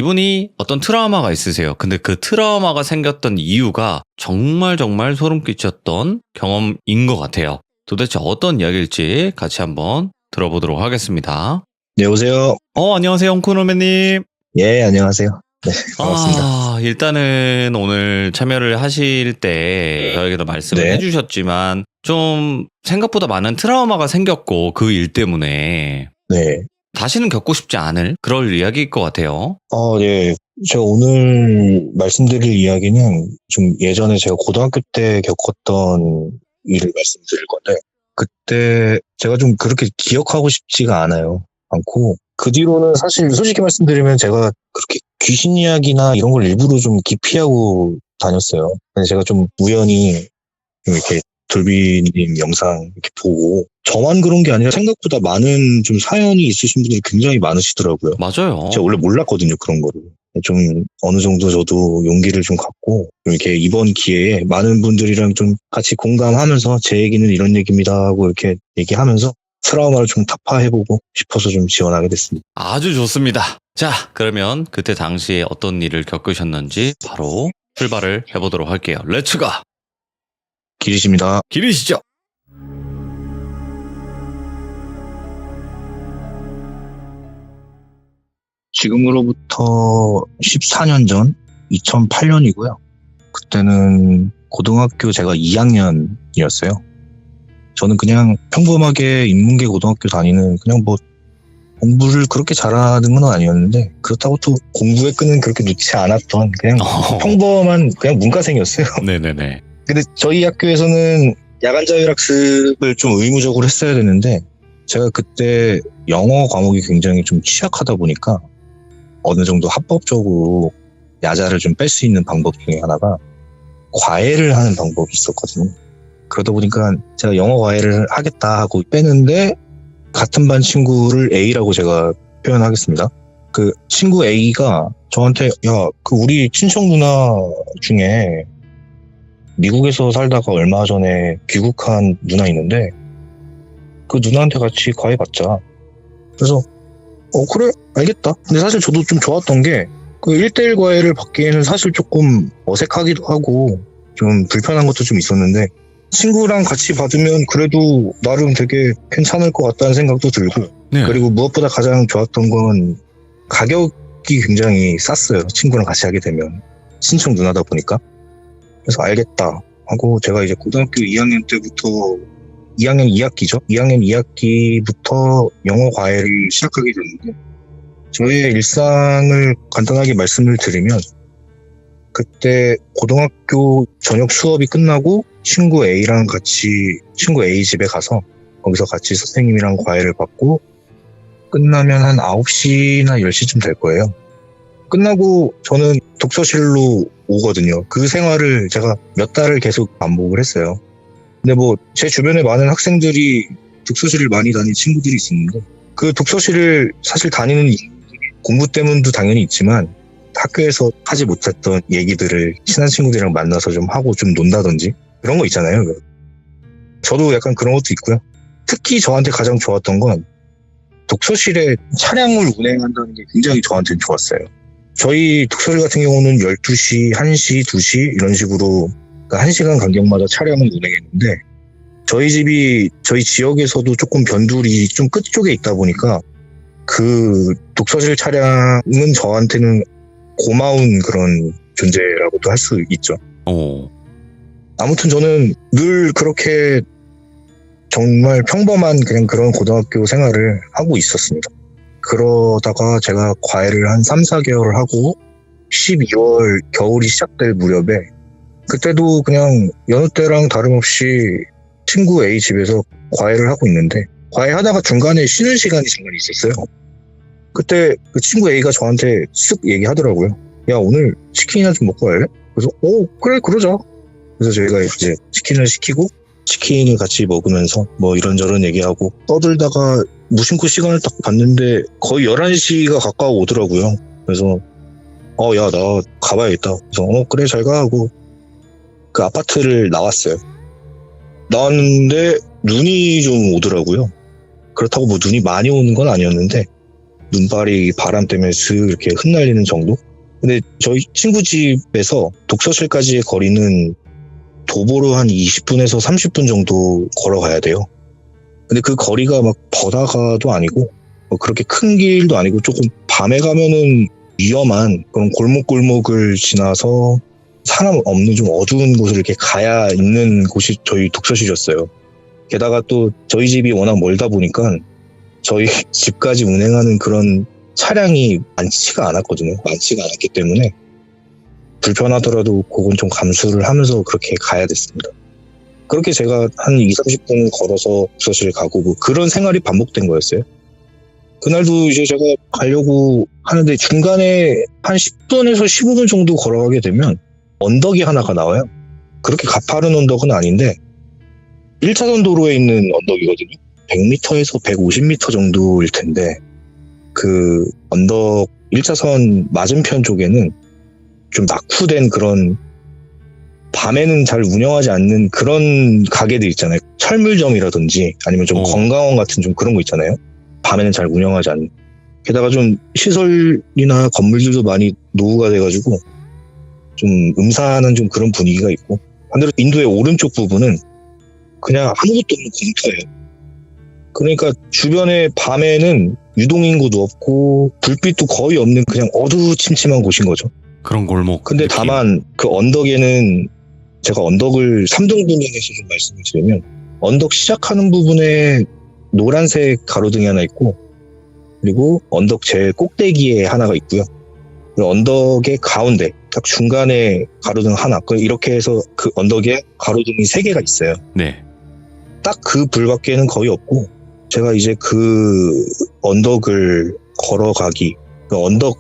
이분이 어떤 트라우마가 있으세요. 근데 그 트라우마가 생겼던 이유가 정말 소름 끼쳤던 경험인 것 같아요. 도대체 어떤 이야기일지 같이 한번 들어보도록 하겠습니다. 네, 여보세요. 안녕하세요, 홍코노매님. 예, 안녕하세요. 네, 반갑습니다. 일단은 오늘 참여를 하실 때 저에게도 말씀을 네. 해주셨지만 좀 생각보다 많은 트라우마가 생겼고 그 일 때문에 네. 다시는 겪고 싶지 않을 그럴 이야기일 것 같아요. 네. 제가 오늘 말씀드릴 이야기는 좀 예전에 제가 고등학교 때 겪었던 일을 말씀드릴 건데, 그때 제가 좀 그렇게 기억하고 싶지가 않고, 그 뒤로는 사실 솔직히 말씀드리면 제가 그렇게 귀신 이야기나 이런 걸 일부러 좀 기피하고 다녔어요. 근데 제가 좀 우연히 좀 이렇게 돌비님 영상 이렇게 보고 저만 그런 게 아니라 생각보다 많은 좀 사연이 있으신 분들이 굉장히 많으시더라고요. 맞아요. 제가 원래 몰랐거든요, 그런 거를. 좀 어느 정도 저도 용기를 좀 갖고 좀 이렇게 이번 기회에 많은 분들이랑 좀 같이 공감하면서 제 얘기는 이런 얘기입니다 하고 이렇게 얘기하면서 트라우마를 좀 타파해보고 싶어서 좀 지원하게 됐습니다. 아주 좋습니다. 자, 그러면 그때 당시에 어떤 일을 겪으셨는지 바로 출발을 해보도록 할게요. 렛츠가! 길이십니다. 길이시죠? 지금으로부터 14년 전 2008년이고요. 그때는 고등학교 제가 2학년이었어요. 저는 그냥 평범하게 인문계 고등학교 다니는 그냥 뭐 공부를 그렇게 잘하는 건 아니었는데 그렇다고 또 공부에 끈은 그렇게 놓지 않았던 그냥 평범한 그냥 문과생이었어요. 네네네. 근데 저희 학교에서는 야간 자율학습을 좀 의무적으로 했어야 되는데 제가 그때 영어 과목이 굉장히 좀 취약하다 보니까 어느 정도 합법적으로 야자를 좀 뺄 수 있는 방법 중에 하나가 과외를 하는 방법이 있었거든요. 그러다 보니까 제가 영어 과외를 하겠다 하고 빼는데 같은 반 친구를 A라고 제가 표현하겠습니다. 그 친구 A가 저한테 그 우리 친척 누나 중에 미국에서 살다가 얼마 전에 귀국한 누나 있는데 그 누나한테 같이 과외 받자. 그래서 그래 알겠다. 근데 사실 저도 좀 좋았던 게 그 1대1 과외를 받기에는 사실 조금 어색하기도 하고 좀 불편한 것도 좀 있었는데 친구랑 같이 받으면 그래도 나름 되게 괜찮을 것 같다는 생각도 들고 네. 그리고 무엇보다 가장 좋았던 건 가격이 굉장히 쌌어요. 친구랑 같이 하게 되면 친척 누나다 보니까. 그래서 알겠다 하고 제가 이제 고등학교 2학년 때부터 2학년 2학기죠. 2학년 2학기부터 영어 과외를 시작하게 됐는데 저의 일상을 간단하게 말씀을 드리면 그때 고등학교 저녁 수업이 끝나고 친구 A랑 같이 친구 A 집에 가서 거기서 같이 선생님이랑 과외를 받고 끝나면 한 9시나 10시쯤 될 거예요. 끝나고 저는 독서실로 오거든요. 그 생활을 제가 몇 달을 계속 반복을 했어요. 근데 뭐 제 주변에 많은 학생들이 독서실을 많이 다니는 친구들이 있었는데 그 독서실을 사실 다니는 이유들이 공부 때문도 당연히 있지만 학교에서 하지 못했던 얘기들을 친한 친구들이랑 만나서 좀 하고 좀 논다든지 그런 거 있잖아요. 저도 약간 그런 것도 있고요. 특히 저한테 가장 좋았던 건 독서실에 차량을 운행한다는 게 굉장히 저한테는 좋았어요. 저희 독서실 같은 경우는 12시, 1시, 2시 이런 식으로 1시간 간격마다 차량을 운행했는데 저희 집이 저희 지역에서도 조금 변두리 좀 끝쪽에 있다 보니까 그 독서실 차량은 저한테는 고마운 그런 존재라고도 할 수 있죠. 아무튼 저는 늘 그렇게 정말 평범한 그냥 그런 고등학교 생활을 하고 있었습니다. 그러다가 제가 과외를 한 3, 4개월을 하고 12월 겨울이 시작될 무렵에 그때도 그냥 여느 때랑 다름없이 친구 A 집에서 과외를 하고 있는데 과외하다가 중간에 쉬는 시간이 잠깐 있었어요. 그때 그 친구 A가 저한테 쓱 얘기하더라고요. 야 오늘 치킨이나 좀 먹고 갈래? 그래서 그래 그러자. 그래서 저희가 이제 치킨을 시키고 치킨을 같이 먹으면서 뭐 이런저런 얘기하고 떠들다가 무심코 시간을 딱 봤는데 거의 11시가 가까워 오더라고요. 그래서 야 나 가봐야겠다. 그래서 그래 잘 가 하고 그 아파트를 나왔어요. 나왔는데 눈이 좀 오더라고요. 그렇다고 뭐 눈이 많이 오는 건 아니었는데 눈발이 바람 때문에 슥 이렇게 흩날리는 정도? 근데 저희 친구 집에서 독서실까지의 거리는 도보로 한 20분에서 30분 정도 걸어가야 돼요. 근데 그 거리가 막 버다가도 아니고 뭐 그렇게 큰 길도 아니고 조금 밤에 가면은 위험한 그런 골목골목을 지나서 사람 없는 좀 어두운 곳을 이렇게 가야 있는 곳이 저희 독서실이었어요. 게다가 또 저희 집이 워낙 멀다 보니까 저희 집까지 운행하는 그런 차량이 많지가 않았거든요. 많지가 않았기 때문에 불편하더라도 그건 좀 감수를 하면서 그렇게 가야 됐습니다. 그렇게 제가 한 20-30분 걸어서 독서실 가고 뭐 그런 생활이 반복된 거였어요. 그날도 이제 제가 가려고 하는데 중간에 한 10분에서 15분 정도 걸어가게 되면 언덕이 하나가 나와요. 그렇게 가파른 언덕은 아닌데 1차선 도로에 있는 언덕이거든요. 100m에서 150m 정도일 텐데 그 언덕 1차선 맞은편 쪽에는 좀 낙후된 그런 밤에는 잘 운영하지 않는 그런 가게들 있잖아요. 철물점이라든지 아니면 좀 건강원 같은 좀 그런 거 있잖아요. 밤에는 잘 운영하지 않는. 게다가 좀 시설이나 건물들도 많이 노후가 돼가지고 좀 음산한 좀 그런 분위기가 있고 반대로 인도의 오른쪽 부분은 그냥 아무것도 없는 공터예요. 그러니까 주변에 밤에는 유동인구도 없고 불빛도 거의 없는 그냥 어두침침한 곳인 거죠. 그런 골목. 근데 느낌. 다만 그 언덕에는 제가 언덕을 3등 분양해서 좀 말씀을 드리면 언덕 시작하는 부분에 노란색 가로등이 하나 있고 그리고 언덕 제일 꼭대기에 하나가 있고요. 그리고 언덕의 가운데 딱 중간에 가로등 하나 이렇게 해서 그 언덕에 가로등이 3개가 있어요. 네. 딱 그 불밖에는 거의 없고 제가 이제 그 언덕을 걸어가기 그 언덕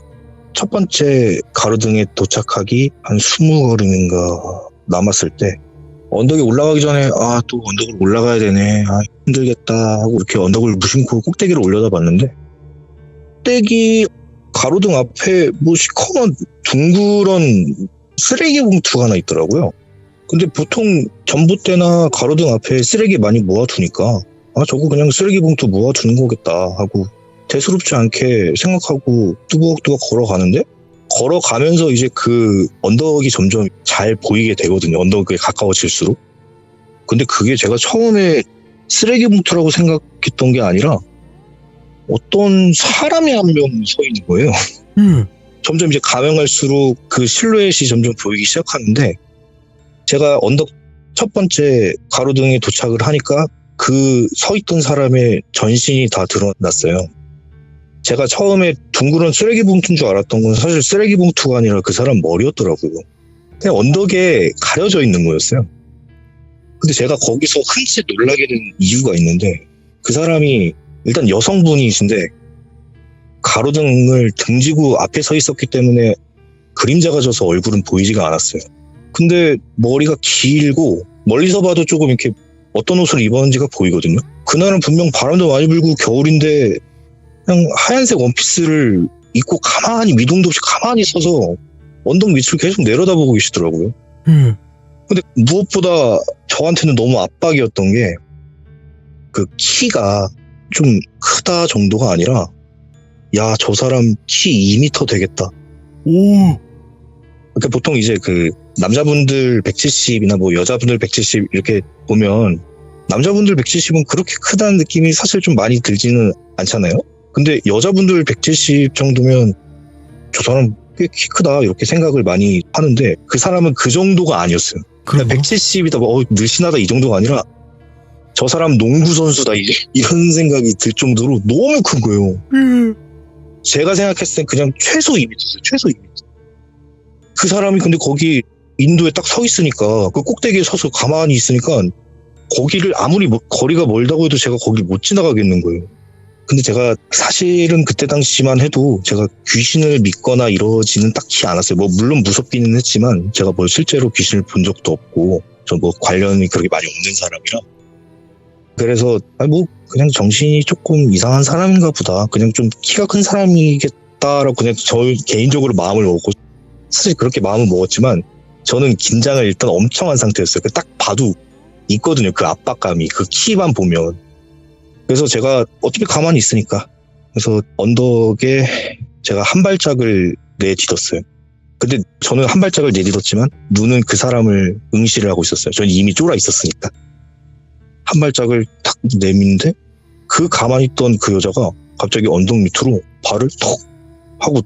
첫 번째 가로등에 도착하기 한 20걸음인가 남았을 때 언덕에 올라가기 전에 또 언덕을 올라가야 되네 힘들겠다 하고 이렇게 언덕을 무심코 꼭대기를 올려다 봤는데 꼭대기 가로등 앞에 뭐 시커먼 둥그런 쓰레기 봉투가 하나 있더라고요. 근데 보통 전봇대나 가로등 앞에 쓰레기 많이 모아두니까 저거 그냥 쓰레기 봉투 모아두는 거겠다 하고 대수롭지 않게 생각하고 뚜벅뚜벅 걸어가는데 걸어가면서 이제 그 언덕이 점점 잘 보이게 되거든요. 언덕에 가까워질수록. 근데 그게 제가 처음에 쓰레기 봉투라고 생각했던 게 아니라 어떤 사람이 한 명 서 있는 거예요. 점점 이제 가면 갈수록 그 실루엣이 점점 보이기 시작하는데 제가 언덕 첫 번째 가로등에 도착을 하니까 그 서 있던 사람의 전신이 다 드러났어요. 제가 처음에 둥그런 쓰레기 봉투인 줄 알았던 건 사실 쓰레기 봉투가 아니라 그 사람 머리였더라고요. 그냥 언덕에 가려져 있는 거였어요. 근데 제가 거기서 흠칫 놀라게 된 이유가 있는데 그 사람이 일단 여성분이신데 가로등을 등지고 앞에 서 있었기 때문에 그림자가 져서 얼굴은 보이지가 않았어요. 근데 머리가 길고 멀리서 봐도 조금 이렇게 어떤 옷을 입었는지가 보이거든요. 그날은 분명 바람도 많이 불고 겨울인데 그냥 하얀색 원피스를 입고 가만히 미동도 없이 가만히 서서 언덕 밑을 계속 내려다보고 계시더라고요. 근데 무엇보다 저한테는 너무 압박이었던 게 그 키가 좀 크다 정도가 아니라 야, 저 사람 키 2m 되겠다. 그러니까 보통 이제 그 남자분들 170이나 뭐 여자분들 170 이렇게 보면 남자분들 170은 그렇게 크다는 느낌이 사실 좀 많이 들지는 않잖아요. 근데 여자분들 170 정도면 저 사람 꽤 키 크다 이렇게 생각을 많이 하는데 그 사람은 그 정도가 아니었어요. 그러니까 170이다 늘씬하다 이 정도가 아니라 저 사람 농구 선수다 이런 생각이 들 정도로 너무 큰 거예요. 제가 생각했을 땐 그냥 최소 2m였어요. 최소 2m. 그 사람이 근데 거기 인도에 딱 서 있으니까 그 꼭대기에 서서 가만히 있으니까 거기를 아무리 거리가 멀다고 해도 제가 거기를 못 지나가겠는 거예요. 근데 제가 사실은 그때 당시만 해도 제가 귀신을 믿거나 이러지는 딱히 않았어요. 뭐 물론 무섭기는 했지만 제가 뭐 실제로 귀신을 본 적도 없고 저 뭐 관련이 그렇게 많이 없는 사람이라 그래서 뭐 그냥 정신이 조금 이상한 사람인가 보다. 그냥 좀 키가 큰 사람이겠다라고 그냥 저 개인적으로 마음을 먹고 사실 그렇게 마음을 먹었지만 저는 긴장을 일단 엄청 한 상태였어요. 딱 봐도 있거든요. 그 압박감이 그 키만 보면. 그래서 제가 어차피 가만히 있으니까 그래서 언덕에 제가 한 발짝을 내딛었어요. 근데 저는 한 발짝을 내딛었지만 눈은 그 사람을 응시를 하고 있었어요. 저는 이미 쫄아 있었으니까. 한 발짝을 탁 내미는데 그 가만히 있던 그 여자가 갑자기 언덕 밑으로 발을 턱 하고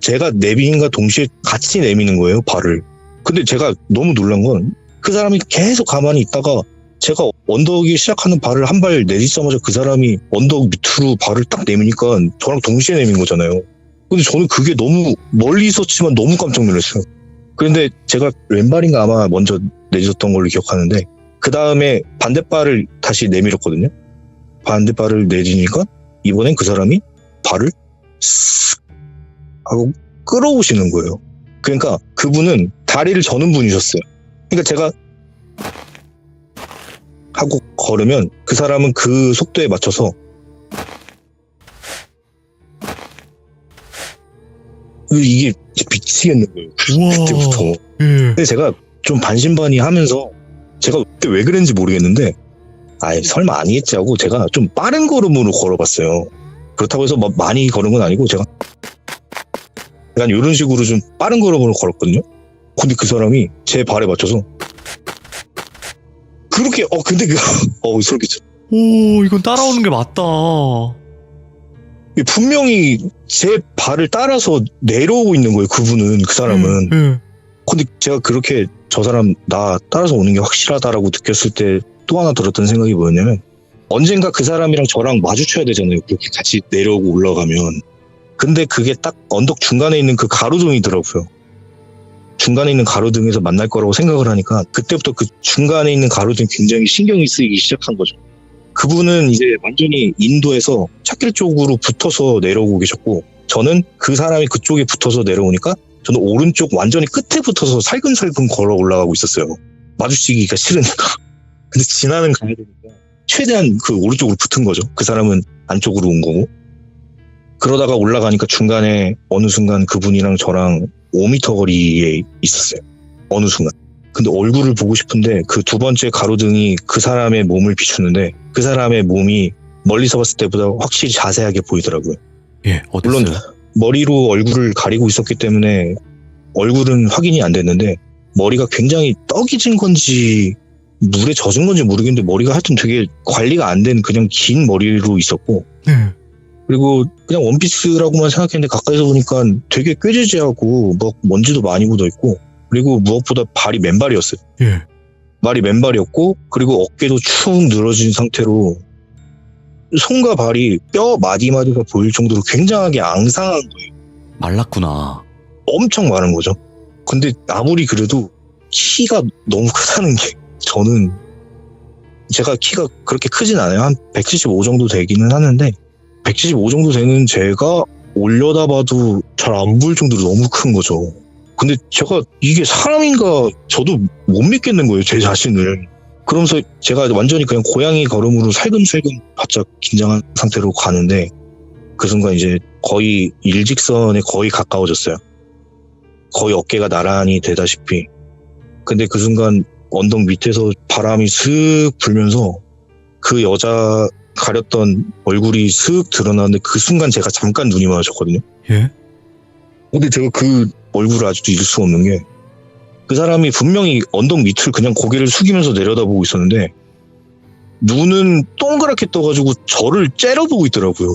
제가 내민과 동시에 같이 내미는 거예요, 발을. 근데 제가 너무 놀란 건 그 사람이 계속 가만히 있다가 제가 언덕이 시작하는 발을 한 발 내딛자마자 그 사람이 언덕 밑으로 발을 딱 내미니까 저랑 동시에 내민 거잖아요. 근데 저는 그게 너무 멀리 있었지만 너무 깜짝 놀랐어요. 그런데 제가 왼발인가 아마 먼저 내딛었던 걸로 기억하는데 그 다음에 반대발을 다시 내밀었거든요. 반대발을 내딛으니까 이번엔 그 사람이 발을 쓱 하고 끌어오시는 거예요. 그러니까 그분은 다리를 저는 분이셨어요. 그러니까 제가 하고 걸으면 그 사람은 그 속도에 맞춰서 이게 미치겠는 거예요. 그때부터. 근데 제가 좀 반신반의하면서 제가 그때 왜 그랬는지 모르겠는데 아이 설마 아니겠지 하고 제가 좀 빠른 걸음으로 걸어봤어요. 그렇다고 해서 막 많이 걸은 건 아니고 제가 약간 이런 식으로 좀 빠른 걸음으로 걸었거든요. 근데 그 사람이 제 발에 맞춰서 그렇게 근데 소름 끼쳐. 오, 이건 따라오는 게 맞다. 분명히 제 발을 따라서 내려오고 있는 거예요. 그분은 그 사람은. 근데 제가 그렇게 저 사람 나 따라서 오는 게 확실하다라고 느꼈을 때 또 하나 들었던 생각이 뭐였냐면 언젠가 그 사람이랑 저랑 마주쳐야 되잖아요. 그렇게 같이 내려오고 올라가면. 근데 그게 딱 언덕 중간에 있는 그 가로등이더라고요. 중간에 있는 가로등에서 만날 거라고 생각을 하니까 그때부터 그 중간에 있는 가로등이 굉장히 신경이 쓰이기 시작한 거죠. 그분은 이제 완전히 인도에서 찻길 쪽으로 붙어서 내려오고 계셨고 저는 그 사람이 그쪽에 붙어서 내려오니까 저는 오른쪽 완전히 끝에 붙어서 살금살금 걸어 올라가고 있었어요. 마주치기가 싫으니까. 근데 지나는 가야 되니까 최대한 그 오른쪽으로 붙은 거죠. 그 사람은 안쪽으로 온 거고. 그러다가 올라가니까 중간에 어느 순간 그분이랑 저랑 5m 거리에 있었어요. 어느 순간. 근데 얼굴을 보고 싶은데 그 두 번째 가로등이 그 사람의 몸을 비추는데 그 사람의 몸이 멀리서 봤을 때보다 확실히 자세하게 보이더라고요. 예, 어땠어요? 물론 머리로 얼굴을 가리고 있었기 때문에 얼굴은 확인이 안 됐는데 머리가 굉장히 떡이 진 건지 물에 젖은 건지 모르겠는데 머리가 하여튼 되게 관리가 안 된 그냥 긴 머리로 있었고 그리고 그냥 원피스라고만 생각했는데 가까이서 보니까 되게 꾀지지하고 뭐 먼지도 많이 묻어있고 그리고 무엇보다 발이 맨발이었어요. 예. 발이 맨발이었고 그리고 어깨도 축 늘어진 상태로 손과 발이 뼈 마디마디가 보일 정도로 굉장하게 앙상한 거예요. 말랐구나. 엄청 많은 거죠. 근데 아무리 그래도 키가 너무 크다는 게 저는 제가 키가 그렇게 크진 않아요. 한 175 정도 되기는 하는데 175 정도 되는 제가 올려다봐도 잘 안 보일 정도로 너무 큰 거죠. 근데 제가 이게 사람인가 저도 못 믿겠는 거예요. 제 자신을. 그러면서 제가 완전히 그냥 고양이 걸음으로 살금살금 바짝 긴장한 상태로 가는데 그 순간 이제 거의 일직선에 거의 가까워졌어요. 거의 어깨가 나란히 되다시피. 근데 그 순간 언덕 밑에서 바람이 슥 불면서 그 여자 가렸던 얼굴이 슥 드러나는데 그 순간 제가 잠깐 눈이 마주쳤거든요. 예? 근데 제가 그 얼굴을 아직도 잊을 수가 없는 게 그 사람이 분명히 언덕 밑을 그냥 고개를 숙이면서 내려다보고 있었는데 눈은 동그랗게 떠가지고 저를 째려보고 있더라고요.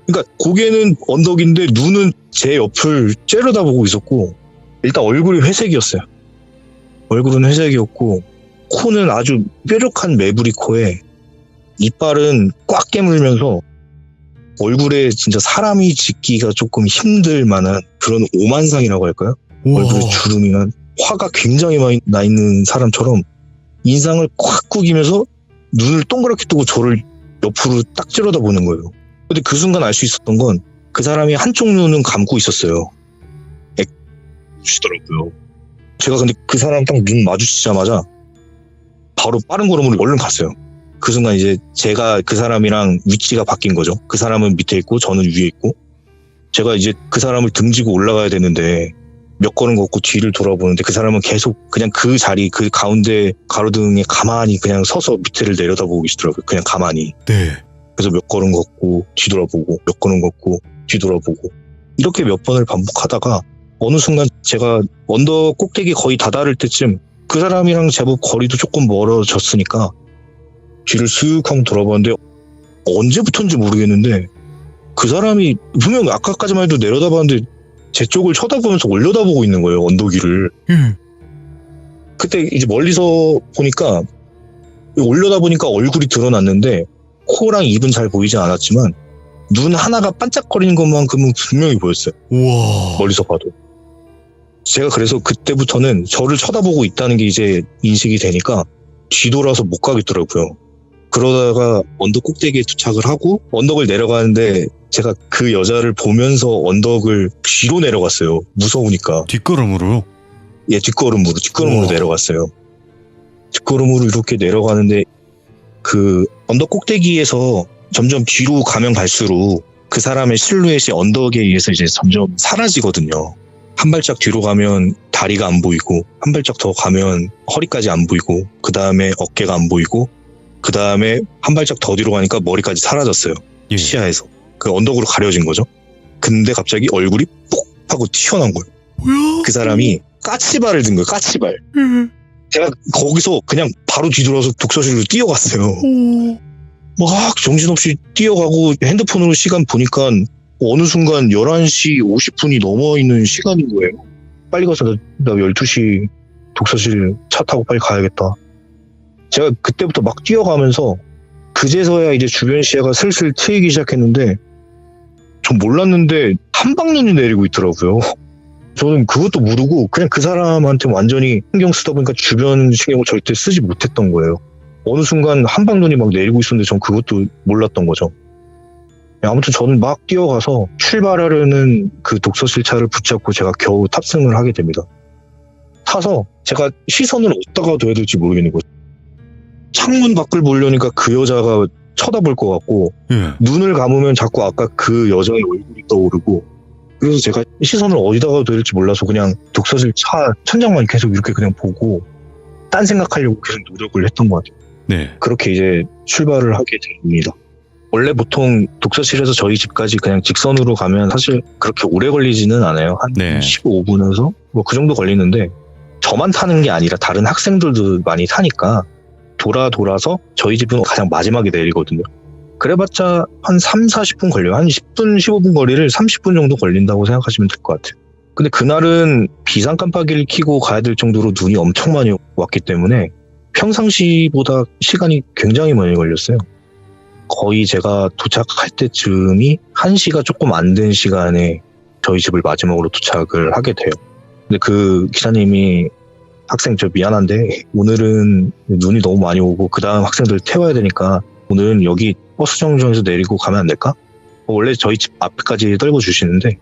그러니까 고개는 언덕인데 눈은 제 옆을 째려다보고 있었고 일단 얼굴이 회색이었어요. 얼굴은 회색이었고 코는 아주 뾰족한 매부리 코에 이빨은 꽉 깨물면서 얼굴에 진짜 사람이 짓기가 조금 힘들 만한 그런 오만상이라고 할까요? 우와. 얼굴에 주름이나 화가 굉장히 많이 나 있는 사람처럼 인상을 꽉 구기면서 눈을 동그랗게 뜨고 저를 옆으로 딱 찌르다보는 거예요. 근데 그 순간 알 수 있었던 건 그 사람이 한쪽 눈은 감고 있었어요. 주시더라고요. 제가 근데 그 사람 딱 눈 마주치자마자 바로 빠른 걸음으로 얼른 갔어요. 그 순간 이제 제가 그 사람이랑 위치가 바뀐 거죠. 그 사람은 밑에 있고 저는 위에 있고 제가 이제 그 사람을 등지고 올라가야 되는데 몇 걸음 걷고 뒤를 돌아보는데 그 사람은 계속 그냥 그 자리 그 가운데 가로등에 가만히 그냥 서서 밑에를 내려다보고 계시더라고요. 그냥 가만히. 네. 그래서 몇 걸음 걷고 뒤돌아보고 몇 걸음 걷고 뒤돌아보고 이렇게 몇 번을 반복하다가 어느 순간 제가 언덕 꼭대기 거의 다다를 때쯤 그 사람이랑 제법 거리도 조금 멀어졌으니까 뒤를 쓱 한번 돌아봤는데 언제부터인지 모르겠는데 그 사람이 분명 아까까지만 해도 내려다봤는데 제 쪽을 쳐다보면서 올려다보고 있는 거예요, 언덕 위를. 그때 이제 멀리서 보니까 올려다보니까 얼굴이 드러났는데 코랑 입은 잘 보이지 않았지만 눈 하나가 반짝거리는 것만큼은 분명히 보였어요. 우와. 멀리서 봐도. 제가 그래서 그때부터는 저를 쳐다보고 있다는 게 이제 인식이 되니까 뒤돌아서 못 가겠더라고요. 그러다가 언덕 꼭대기에 도착을 하고 언덕을 내려가는데 제가 그 여자를 보면서 언덕을 뒤로 내려갔어요. 무서우니까. 뒷걸음으로요? 예, 뒷걸음으로 우와. 내려갔어요. 뒷걸음으로 이렇게 내려가는데 그 언덕 꼭대기에서 점점 뒤로 가면 갈수록 그 사람의 실루엣이 언덕에 의해서 이제 점점 사라지거든요. 한 발짝 뒤로 가면 다리가 안 보이고 한 발짝 더 가면 허리까지 안 보이고 그 다음에 어깨가 안 보이고 그 다음에 한 발짝 더 뒤로 가니까 머리까지 사라졌어요. 예. 시야에서. 그 언덕으로 가려진 거죠. 근데 갑자기 얼굴이 뽁 하고 튀어나온 거예요. 뭐야? 그 사람이 까치발을 든 거예요. 까치발. 제가 거기서 그냥 바로 뒤돌아서 독서실로 뛰어갔어요. 막 정신없이 뛰어가고 핸드폰으로 시간 보니까 어느 순간 11시 50분이 넘어 있는 시간인 거예요. 빨리 가서 나 12시 독서실 차 타고 빨리 가야겠다. 제가 그때부터 막 뛰어가면서 그제서야 이제 주변 시야가 슬슬 트이기 시작했는데 전 몰랐는데 한방눈이 내리고 있더라고요. 저는 그것도 모르고 그냥 그 사람한테 완전히 신경 쓰다 보니까 주변 신경을 절대 쓰지 못했던 거예요. 어느 순간 한방눈이 막 내리고 있었는데 전 그것도 몰랐던 거죠. 아무튼 저는 막 뛰어가서 출발하려는 그 독서실 차를 붙잡고 제가 겨우 탑승을 하게 됩니다. 타서 제가 시선을 어디다가 둬야 될지 모르겠는 거죠. 창문 밖을 보려니까 그 여자가 쳐다볼 것 같고 예. 눈을 감으면 자꾸 아까 그 여자의 얼굴이 떠오르고 그래서 제가 시선을 어디다가 둬야 될지 몰라서 그냥 독서실 차 천장만 계속 이렇게 그냥 보고 딴 생각하려고 계속 노력을 했던 것 같아요. 네. 그렇게 이제 출발을 하게 됩니다. 원래 보통 독서실에서 저희 집까지 그냥 직선으로 가면 사실 그렇게 오래 걸리지는 않아요. 한 네. 15분에서 뭐 그 정도 걸리는데 저만 타는 게 아니라 다른 학생들도 많이 타니까 돌아서 저희 집은 가장 마지막에 내리거든요. 그래봤자 한 3, 40분 걸려요. 한 10분, 15분 거리를 30분 정도 걸린다고 생각하시면 될 것 같아요. 근데 그날은 비상 깜빡이를 켜고 가야 될 정도로 눈이 엄청 많이 왔기 때문에 평상시보다 시간이 굉장히 많이 걸렸어요. 거의 제가 도착할 때쯤이 1시가 조금 안 된 시간에 저희 집을 마지막으로 도착을 하게 돼요. 근데 그 기사님이 학생 저 미안한데 오늘은 눈이 너무 많이 오고 그 다음 학생들 태워야 되니까 오늘은 여기 버스 정류장에서 내리고 가면 안 될까? 원래 저희 집 앞까지 떨궈 주시는데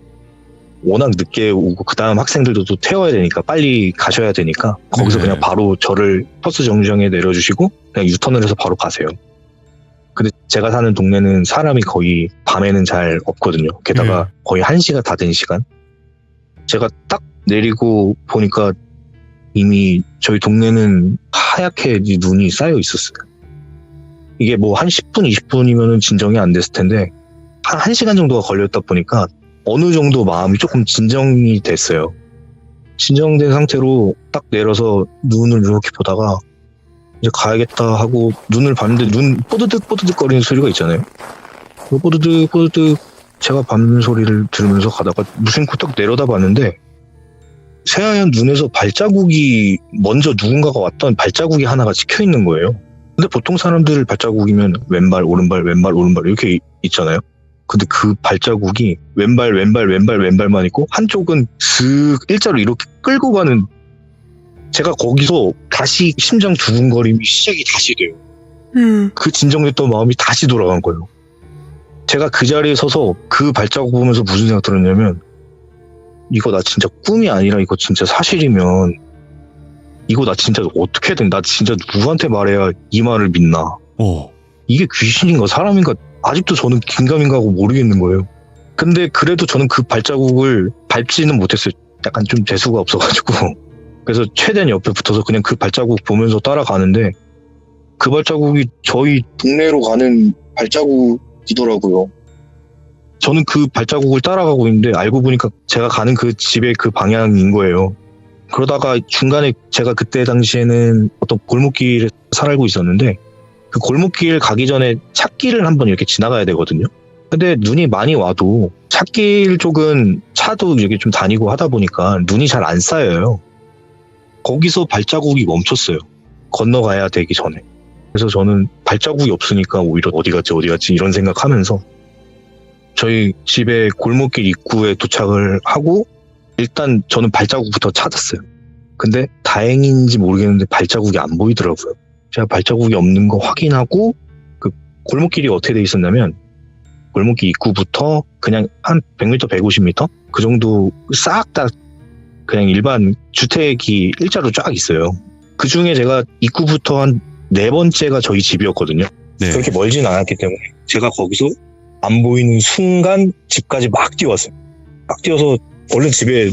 워낙 늦게 오고 그 다음 학생들도 또 태워야 되니까 빨리 가셔야 되니까 거기서 네. 그냥 바로 저를 버스 정류장에 내려주시고 그냥 유턴을 해서 바로 가세요. 근데 제가 사는 동네는 사람이 거의 밤에는 잘 없거든요. 게다가 거의 1시가 다 된 시간. 제가 딱 내리고 보니까 이미 저희 동네는 하얗게 눈이 쌓여 있었어요. 이게 뭐 한 10분, 20분이면 진정이 안 됐을 텐데 한 1시간 정도가 걸렸다 보니까 어느 정도 마음이 조금 진정이 됐어요. 진정된 상태로 딱 내려서 눈을 이렇게 보다가 이제 가야겠다 하고 눈을 봤는데 눈 뽀드득 거리는 소리가 있잖아요. 그 뽀드득 제가 밟는 소리를 들으면서 가다가 무심코 딱 내려다 봤는데 새하얀 눈에서 발자국이 먼저 누군가가 왔던 발자국이 하나가 찍혀 있는 거예요. 근데 보통 사람들 발자국이면 왼발 오른발 이렇게 있잖아요. 근데 그 발자국이 왼발만 있고 한쪽은 슥 일자로 이렇게 끌고 가는 제가 거기서 다시 심장 두근거림이 시작이 다시 돼요. 그 진정됐던 마음이 다시 돌아간 거예요. 제가 그 자리에 서서 그 발자국 보면서 무슨 생각 들었냐면 이거 나 진짜 꿈이 아니라 이거 진짜 사실이면 이거 나 진짜 어떻게 해야 되나? 나 진짜 누구한테 말해야 이 말을 믿나? 이게 귀신인가 사람인가? 아직도 저는 긴가민가 하고 모르겠는 거예요. 근데 그래도 저는 그 발자국을 밟지는 못했어요. 약간 좀 재수가 없어가지고. 그래서 최대한 옆에 붙어서 그냥 그 발자국 보면서 따라가는데 그 발자국이 저희 동네로 가는 발자국 보이더라고요. 저는 그 발자국을 따라가고 있는데 알고 보니까 제가 가는 그 집의 그 방향인 거예요. 그러다가 중간에 제가 그때 당시에는 어떤 골목길에 살고 있었는데 그 골목길 가기 전에 찻길을 한번 이렇게 지나가야 되거든요. 근데 눈이 많이 와도 찻길 쪽은 차도 이렇게 좀 다니고 하다 보니까 눈이 잘 안 쌓여요. 거기서 발자국이 멈췄어요. 건너가야 되기 전에. 그래서 저는 발자국이 없으니까 오히려 어디 갔지 이런 생각하면서 저희 집의 골목길 입구에 도착을 하고 일단 저는 발자국부터 찾았어요. 근데 다행인지 모르겠는데 발자국이 안 보이더라고요. 제가 발자국이 없는 거 확인하고 그 골목길이 어떻게 돼 있었냐면 골목길 입구부터 그냥 한 100m, 150m 그 정도 싹 다 그냥 일반 주택이 일자로 쫙 있어요. 그 중에 제가 입구부터 한 4번째가 저희 집이었거든요. 네. 그렇게 멀진 않았기 때문에 제가 거기서 안 보이는 순간 집까지 막 뛰었어요. 막 뛰어서 얼른 집에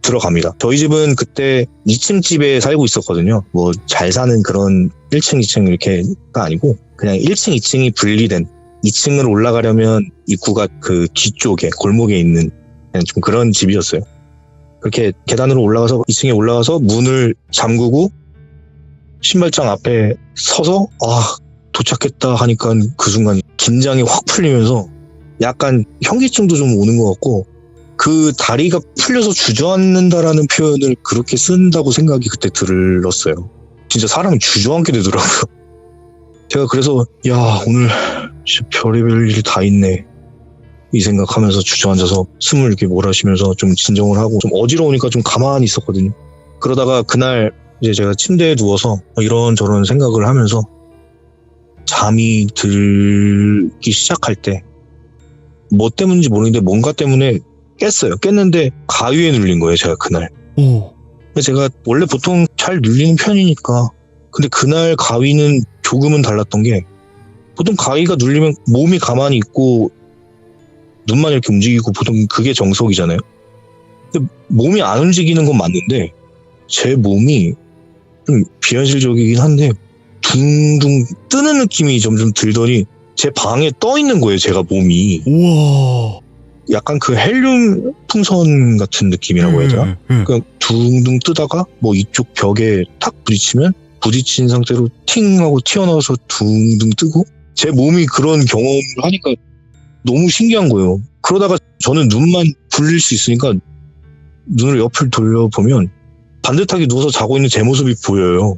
들어갑니다. 저희 집은 그때 2층 집에 살고 있었거든요. 뭐 잘 사는 그런 1층, 2층 이렇게가 아니고 그냥 1층, 2층이 분리된 2층을 올라가려면 입구가 그 뒤쪽에 골목에 있는 그냥 좀 그런 집이었어요. 그렇게 계단으로 올라가서 2층에 올라가서 문을 잠그고 신발장 앞에 서서 도착했다 하니까 그 순간 긴장이 확 풀리면서 약간 현기증도 좀 오는 것 같고 그 다리가 풀려서 주저앉는다라는 표현을 그렇게 쓴다고 생각이 그때 들었어요. 진짜 사람이 주저앉게 되더라고요. 제가 그래서 오늘 진짜 별의별 일이 다 있네 이 생각하면서 주저앉아서 숨을 이렇게 몰아쉬면서 좀 진정을 하고 좀 어지러우니까 좀 가만히 있었거든요. 그러다가 그날 이제 제가 침대에 누워서 이런저런 생각을 하면서 잠이 들기 시작할 때 뭐 때문인지 모르겠는데 뭔가 때문에 깼어요. 깼는데 가위에 눌린 거예요, 제가 그날. 제가 원래 보통 잘 눌리는 편이니까. 근데 그날 가위는 조금은 달랐던 게 보통 가위가 눌리면 몸이 가만히 있고 눈만 이렇게 움직이고 보통 그게 정석이잖아요. 근데 몸이 안 움직이는 건 맞는데 제 몸이 좀 비현실적이긴 한데 둥둥 뜨는 느낌이 점점 들더니 제 방에 떠 있는 거예요, 제가 몸이. 우와. 약간 그 헬륨 풍선 같은 느낌이라고 해야 되나? 그러니까 둥둥 뜨다가 뭐 이쪽 벽에 탁 부딪힌 상태로 팅 하고 튀어나와서 둥둥 뜨고 제 몸이 그런 경험을 하니까 너무 신기한 거예요. 그러다가 저는 눈만 불릴 수 있으니까 눈을 옆을 돌려보면 반듯하게 누워서 자고 있는 제 모습이 보여요.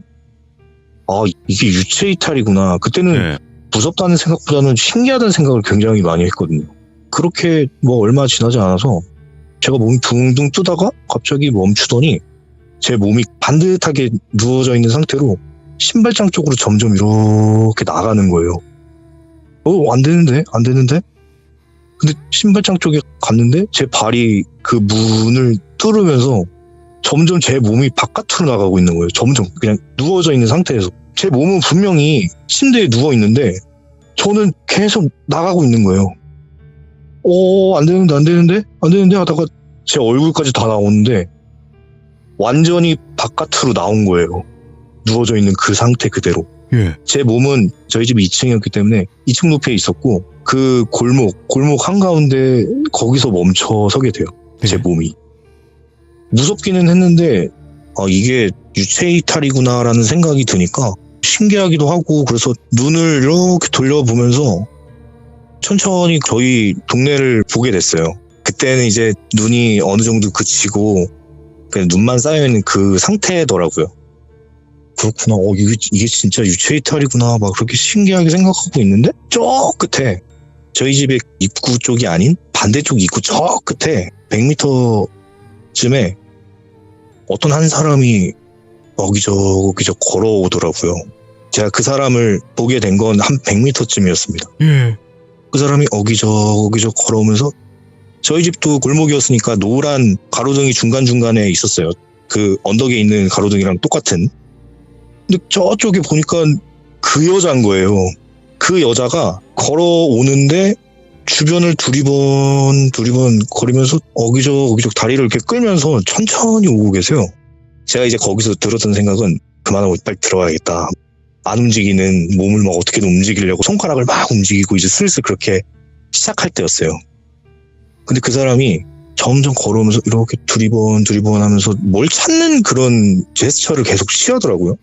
이게 유체 이탈이구나. 그때는 네. 무섭다는 생각보다는 신기하다는 생각을 굉장히 많이 했거든요. 그렇게 뭐 얼마 지나지 않아서 제가 몸이 둥둥 뜨다가 갑자기 멈추더니 제 몸이 반듯하게 누워져 있는 상태로 신발장 쪽으로 점점 이렇게 나가는 거예요. 안 되는데? 근데 신발장 쪽에 갔는데 제 발이 그 문을 뚫으면서 점점 제 몸이 바깥으로 나가고 있는 거예요. 점점 그냥 누워져 있는 상태에서. 제 몸은 분명히 침대에 누워 있는데 저는 계속 나가고 있는 거예요. 안 되는데 하다가 제 얼굴까지 다 나오는데 완전히 바깥으로 나온 거예요. 누워져 있는 그 상태 그대로. 예. 제 몸은 저희 집이 2층이었기 때문에 2층 높이에 있었고 그 골목 한가운데 거기서 멈춰 서게 돼요. 제 몸이. 무섭기는 했는데 이게 유체 이탈이구나라는 생각이 드니까 신기하기도 하고 그래서 눈을 이렇게 돌려보면서 천천히 저희 동네를 보게 됐어요. 그때는 이제 눈이 어느 정도 그치고 그냥 눈만 쌓여있는 그 상태더라고요. 그렇구나. 이게 진짜 유체 이탈이구나. 막 그렇게 신기하게 생각하고 있는데 저 끝에 저희 집의 입구 쪽이 아닌 반대쪽 입구 저 끝에 100m쯤에 어떤 한 사람이 여기저기 걸어오더라고요. 제가 그 사람을 보게 된 건 한 100m쯤이었습니다. 예. 그 사람이 여기저기 걸어오면서 저희 집도 골목이었으니까 노란 가로등이 중간중간에 있었어요. 그 언덕에 있는 가로등이랑 똑같은. 근데 저쪽에 보니까 그 여자인 거예요. 그 여자가 걸어오는데 주변을 두리번 거리면서 어기저기 다리를 이렇게 끌면서 천천히 오고 계세요. 제가 이제 거기서 들었던 생각은 그만하고 빨리 들어가야겠다. 안 움직이는 몸을 막 어떻게든 움직이려고 손가락을 막 움직이고 이제 슬슬 그렇게 시작할 때였어요. 근데 그 사람이 점점 걸어오면서 이렇게 두리번 하면서 뭘 찾는 그런 제스처를 계속 취하더라고요.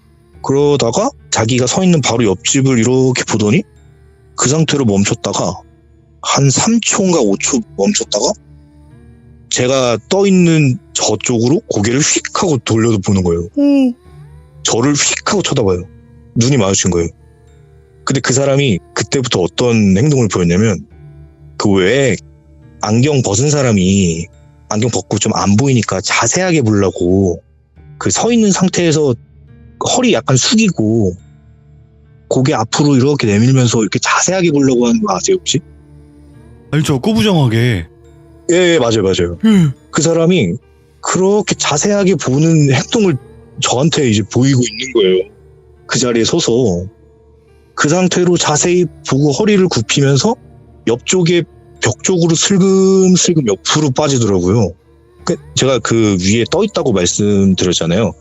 그러다가 자기가 서 있는 바로 옆집을 이렇게 보더니 그 상태로 멈췄다가 한 3초인가 5초 멈췄다가 제가 떠 있는 저쪽으로 고개를 휙 하고 돌려서 보는 거예요. 저를 휙 하고 쳐다봐요. 눈이 마주친 거예요. 근데 그 사람이 그때부터 어떤 행동을 보였냐면 그 왜 안경 벗은 사람이 안경 벗고 좀 안 보이니까 자세하게 보려고 그 서 있는 상태에서 허리 약간 숙이고 고개 앞으로 이렇게 내밀면서 이렇게 자세하게 보려고 하는 거 아세요 혹시? 알죠. 꾸부정하게. 예, 맞아요. 그 사람이 그렇게 자세하게 보는 행동을 저한테 이제 보이고 있는 거예요. 그 자리에 서서 그 상태로 자세히 보고 허리를 굽히면서 옆쪽에 벽 쪽으로 슬금슬금 옆으로 빠지더라고요. 제가 그 위에 떠 있다고 말씀드렸잖아요.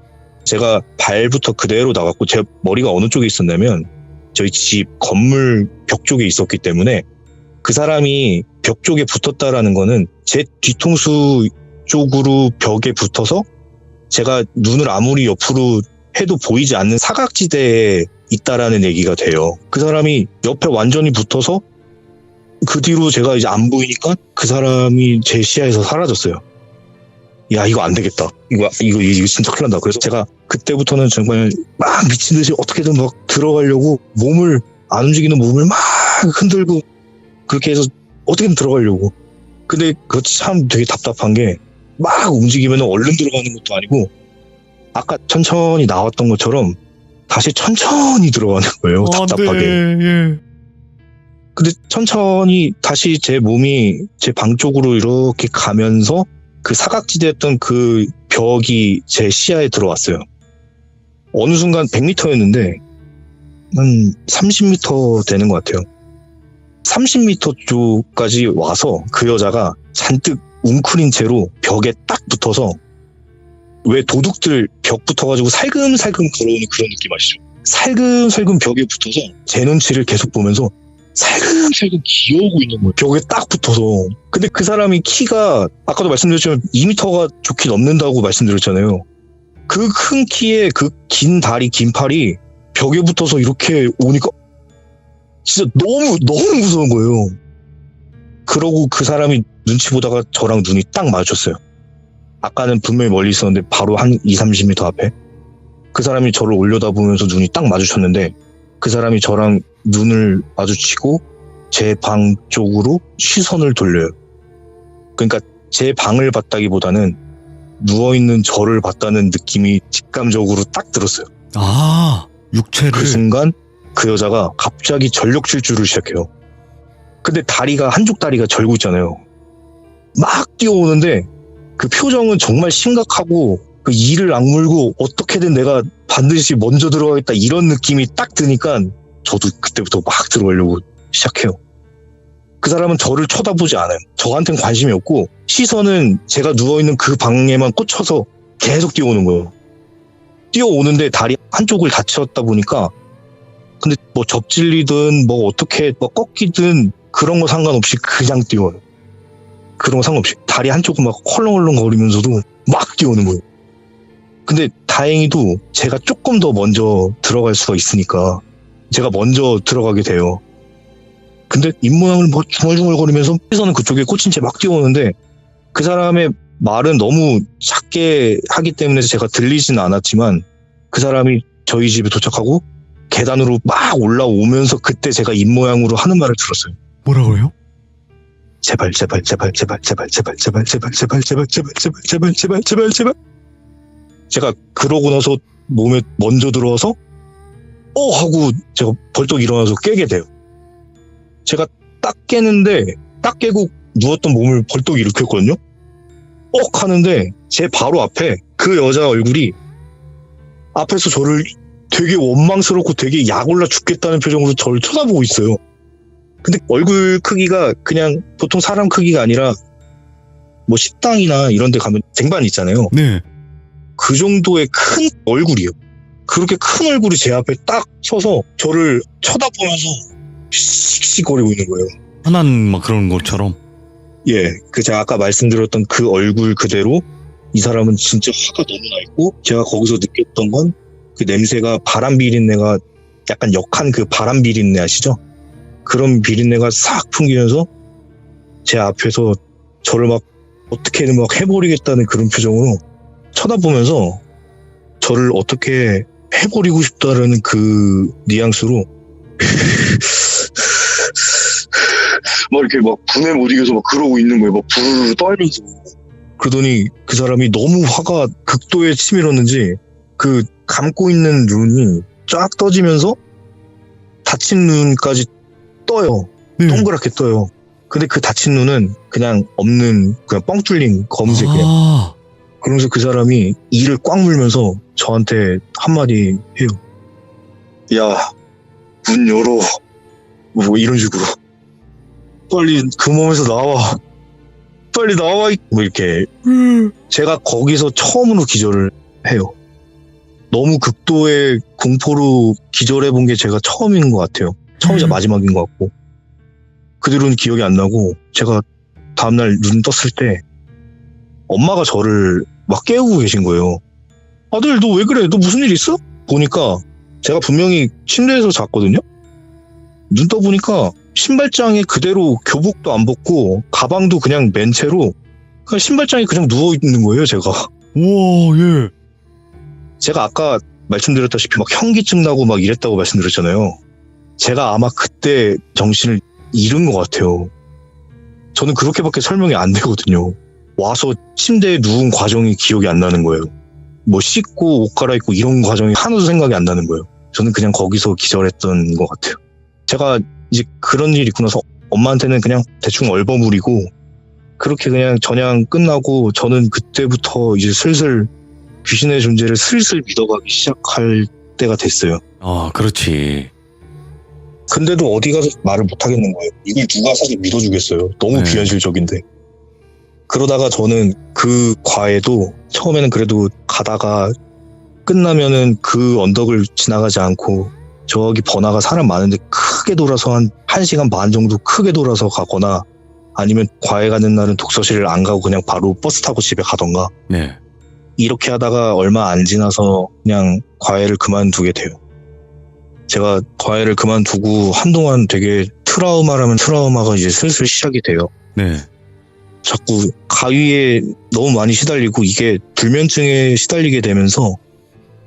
제가 발부터 그대로 나갔고 제 머리가 어느 쪽에 있었냐면 저희 집 건물 벽 쪽에 있었기 때문에 그 사람이 벽 쪽에 붙었다라는 거는 제 뒤통수 쪽으로 벽에 붙어서 제가 눈을 아무리 옆으로 해도 보이지 않는 사각지대에 있다라는 얘기가 돼요. 그 사람이 옆에 완전히 붙어서 그 뒤로 제가 이제 안 보이니까 그 사람이 제 시야에서 사라졌어요. 야, 이거 안 되겠다. 이거 진짜 큰일 난다. 그래서 제가 그때부터는 정말 막 미친 듯이 어떻게든 막 들어가려고 안 움직이는 몸을 막 흔들고 그렇게 해서 어떻게든 들어가려고. 근데 그것이 참 되게 답답한 게 막 움직이면 얼른 들어가는 것도 아니고 아까 천천히 나왔던 것처럼 다시 천천히 들어가는 거예요. 답답하게. 예. 근데 천천히 다시 제 몸이 제 방 쪽으로 이렇게 가면서 그 사각지대였던 그 벽이 제 시야에 들어왔어요. 어느 순간 100m였는데 한 30m 되는 것 같아요. 30m 쪽까지 와서 그 여자가 잔뜩 웅크린 채로 벽에 딱 붙어서 왜 도둑들 벽 붙어가지고 살금살금 걸어오는 그런 느낌 아시죠? 살금살금 벽에 붙어서 제 눈치를 계속 보면서 살금살금 기어오고 있는 거예요. 벽에 딱 붙어서. 근데 그 사람이 키가 아까도 말씀드렸지만 2m가 좋게 넘는다고 말씀드렸잖아요. 그 큰 키에 그 긴 다리, 긴 팔이 벽에 붙어서 이렇게 오니까 진짜 너무 무서운 거예요. 그러고 그 사람이 눈치 보다가 저랑 눈이 딱 마주쳤어요. 아까는 분명히 멀리 있었는데 바로 한 20-30m 앞에 그 사람이 저를 올려다보면서 눈이 딱 마주쳤는데 그 사람이 저랑 눈을 마주치고 제 방 쪽으로 시선을 돌려요. 그러니까 제 방을 봤다기보다는 누워있는 저를 봤다는 느낌이 직감적으로 딱 들었어요. 아, 육체를. 그 순간 그 여자가 갑자기 전력 질주를 시작해요. 근데 한쪽 다리가 절고 있잖아요. 막 뛰어오는데 그 표정은 정말 심각하고 그 이를 악물고 어떻게든 내가 반드시 먼저 들어가겠다 이런 느낌이 딱 드니까 저도 그때부터 막 들어가려고 시작해요. 그 사람은 저를 쳐다보지 않아요. 저한테는 관심이 없고 시선은 제가 누워있는 그 방에만 꽂혀서 계속 뛰어오는 거예요. 뛰어오는데 다리 한쪽을 다쳤다 보니까 근데 뭐 접질리든 뭐 어떻게 뭐 꺾이든 그런 거 상관없이 그냥 뛰어요. 그런 거 상관없이 다리 한쪽은 막 헐렁헐렁 거리면서도 막 뛰어오는 거예요. 근데 다행히도 제가 조금 더 먼저 들어갈 수가 있으니까 제가 먼저 들어가게 돼요. 근데 입모양을 뭐 중얼중얼거리면서 시선은 그쪽에 꽂힌 채 막 뛰어오는데 그 사람의 말은 너무 작게 하기 때문에 제가 들리지는 않았지만 그 사람이 저희 집에 도착하고 계단으로 막 올라오면서 그때 제가 입모양으로 하는 말을 들었어요. 뭐라고요? 제발. 제가 그러고 나서 몸에 먼저 들어와서 하고 제가 벌떡 일어나서 깨게 돼요. 제가 딱 깨는데 딱 깨고 누웠던 몸을 벌떡 일으켰거든요. 하는데 제 바로 앞에 그 여자 얼굴이 앞에서 저를 되게 원망스럽고 되게 약올라 죽겠다는 표정으로 저를 쳐다보고 있어요. 근데 얼굴 크기가 그냥 보통 사람 크기가 아니라 뭐 식당이나 이런 데 가면 쟁반 있잖아요. 네. 그 정도의 큰 얼굴이에요. 그렇게 큰 얼굴이 제 앞에 딱 서서 저를 쳐다보면서 씩씩거리고 있는 거예요. 화난 막 그런 것처럼. 예, 그 제가 아까 말씀드렸던 그 얼굴 그대로 이 사람은 진짜 화가 너무 나 있고, 제가 거기서 느꼈던 건 그 냄새가 바람 비린내가 약간 역한 그 바람 비린내 아시죠? 그런 비린내가 싹 풍기면서 제 앞에서 저를 막 어떻게든 막 해버리겠다는 그런 표정으로 쳐다보면서 저를 어떻게 해버리고 싶다라는 그 뉘앙스로 막 이렇게 막 분에 못 이겨서 막 그러고 있는 거예요. 막 부르르 떨면서. 그러더니 그 사람이 너무 화가 극도에 치밀었는지 그 감고 있는 눈이 쫙 떠지면서 닫힌 눈까지 떠요. 동그랗게 떠요. 근데 그 닫힌 눈은 그냥 없는, 그냥 뻥 뚫린 검은색 그냥. 그러면서 그 사람이 이를 꽉 물면서 저한테 한마디 해요. 야, 문 열어. 뭐 이런 식으로. 빨리 그 몸에서 나와. 빨리 나와. 뭐 이렇게. 제가 거기서 처음으로 기절을 해요. 너무 극도의 공포로 기절해본 게 제가 처음인 것 같아요. 처음이자 마지막인 것 같고. 그 뒤로는 기억이 안 나고, 제가 다음날 눈 떴을 때 엄마가 저를 막 깨우고 계신 거예요. 아들, 너 왜 그래? 너 무슨 일 있어? 보니까 제가 분명히 침대에서 잤거든요. 눈 떠보니까 신발장에 그대로 교복도 안 벗고 가방도 그냥 맨 채로 그냥 신발장에 그냥 누워있는 거예요, 제가. 우와, 예. 제가 아까 말씀드렸다시피 막 현기증 나고 막 이랬다고 말씀드렸잖아요. 제가 아마 그때 정신을 잃은 것 같아요. 저는 그렇게밖에 설명이 안 되거든요. 와서 침대에 누운 과정이 기억이 안 나는 거예요. 뭐 씻고 옷 갈아입고 이런 과정이 하나도 생각이 안 나는 거예요. 저는 그냥 거기서 기절했던 것 같아요. 제가 이제 그런 일이 있고 나서 엄마한테는 그냥 대충 얼버무리고 그렇게 그냥 전향 끝나고 저는 그때부터 이제 슬슬 귀신의 존재를 슬슬 믿어가기 시작할 때가 됐어요. 아, 그렇지. 근데도 어디 가서 말을 못 하겠는 거예요. 이걸 누가 사실 믿어주겠어요. 너무 네. 비현실적인데. 그러다가 저는 그 과에도 처음에는 그래도 가다가 끝나면은 그 언덕을 지나가지 않고 저기 번화가 사람 많은데 크게 돌아서 한 1시간 반 정도 크게 돌아서 가거나 아니면 과에 가는 날은 독서실을 안 가고 그냥 바로 버스 타고 집에 가던가 네. 이렇게 하다가 얼마 안 지나서 그냥 과외를 그만두게 돼요. 제가 과외를 그만두고 한동안 되게 트라우마라면 트라우마가 이제 슬슬 시작이 돼요. 네. 자꾸 가위에 너무 많이 시달리고 이게 불면증에 시달리게 되면서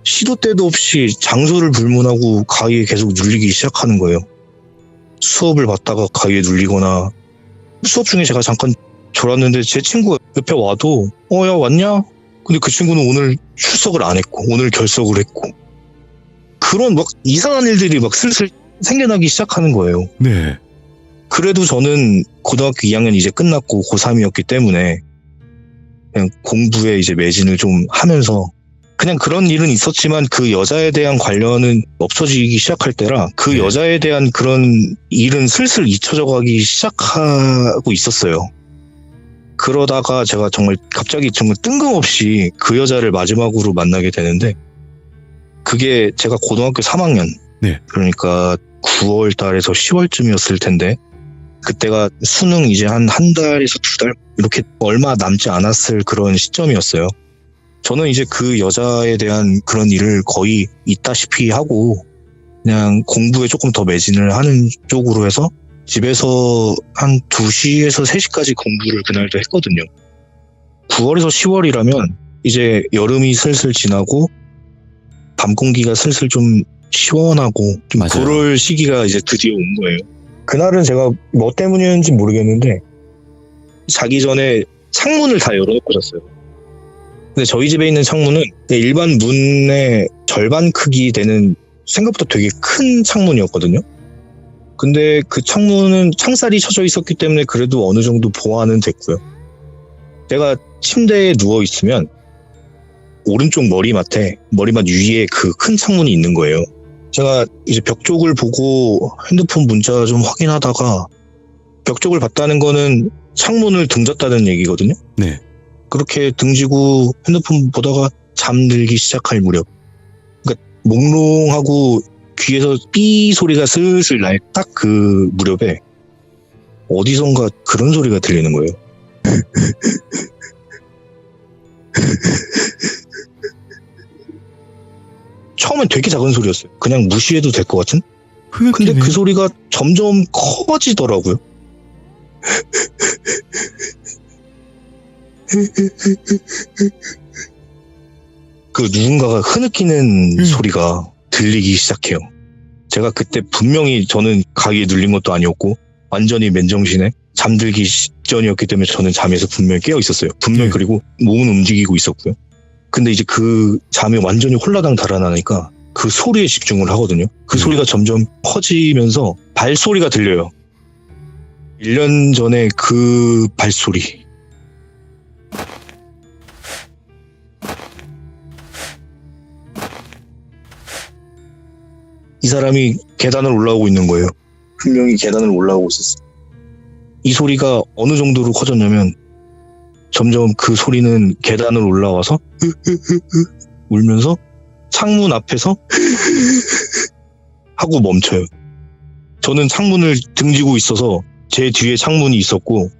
시도 때도 없이 장소를 불문하고 가위에 계속 눌리기 시작하는 거예요. 수업을 받다가 가위에 눌리거나 수업 중에 제가 잠깐 졸았는데 제 친구가 옆에 와도 야 왔냐? 근데 그 친구는 오늘 출석을 안 했고 오늘 결석을 했고 그런 막 이상한 일들이 막 슬슬 생겨나기 시작하는 거예요. 네. 그래도 저는 고등학교 2학년 이제 끝났고 고3이었기 때문에 그냥 공부에 이제 매진을 좀 하면서 그냥 그런 일은 있었지만 그 여자에 대한 관련은 없어지기 시작할 때라 그 네. 여자에 대한 그런 일은 슬슬 잊혀져 가기 시작하고 있었어요. 그러다가 제가 정말 갑자기 정말 뜬금없이 그 여자를 마지막으로 만나게 되는데 그게 제가 고등학교 3학년 네. 그러니까 9월 달에서 10월쯤이었을 텐데 그때가 수능 이제 한 달에서 2달 이렇게 얼마 남지 않았을 그런 시점이었어요. 저는 이제 그 여자에 대한 그런 일을 거의 있다시피 하고 그냥 공부에 조금 더 매진을 하는 쪽으로 해서 집에서 한 2시에서 3시까지 공부를 그날도 했거든요. 9월에서 10월이라면 이제 여름이 슬슬 지나고 밤 공기가 슬슬 좀 시원하고 좀 맞아요. 그럴 시기가 이제 드디어 온 거예요. 그날은 제가 뭐 때문이었는지 모르겠는데 자기 전에 창문을 다 열어놓고 잤어요. 근데 저희 집에 있는 창문은 일반 문의 절반 크기 되는 생각보다 되게 큰 창문이었거든요. 근데 그 창문은 창살이 쳐져 있었기 때문에 그래도 어느 정도 보완은 됐고요. 제가 침대에 누워 있으면 오른쪽 머리맡 위에 그 큰 창문이 있는 거예요. 제가 이제 벽 쪽을 보고 핸드폰 문자 좀 확인하다가 벽 쪽을 봤다는 거는 창문을 등졌다는 얘기거든요. 네. 그렇게 등지고 핸드폰 보다가 잠들기 시작할 무렵. 그러니까 몽롱하고 귀에서 삐 소리가 슬슬 날 딱 그 무렵에 어디선가 그런 소리가 들리는 거예요. 처음엔 되게 작은 소리였어요. 그냥 무시해도 될 것 같은? 근데 그 소리가 점점 커지더라고요. 그 누군가가 흐느끼는 소리가 들리기 시작해요. 제가 그때 분명히 저는 가위에 눌린 것도 아니었고 완전히 맨정신에 잠들기 직전이었기 때문에 저는 잠에서 분명히 깨어 있었어요. 분명히. 그리고 몸은 움직이고 있었고요. 근데 이제 그 잠이 완전히 홀라당 달아나니까 그 소리에 집중을 하거든요. 그 소리가 점점 커지면서 발소리가 들려요. 1년 전에 그 발소리. 이 사람이 계단을 올라오고 있는 거예요. 분명히 계단을 올라오고 있었어요. 이 소리가 어느 정도로 커졌냐면 점점 그 소리는 계단을 올라와서 울면서 창문 앞에서 하고 멈춰요. 저는 창문을 등지고 있어서 제 뒤에 창문이 있었고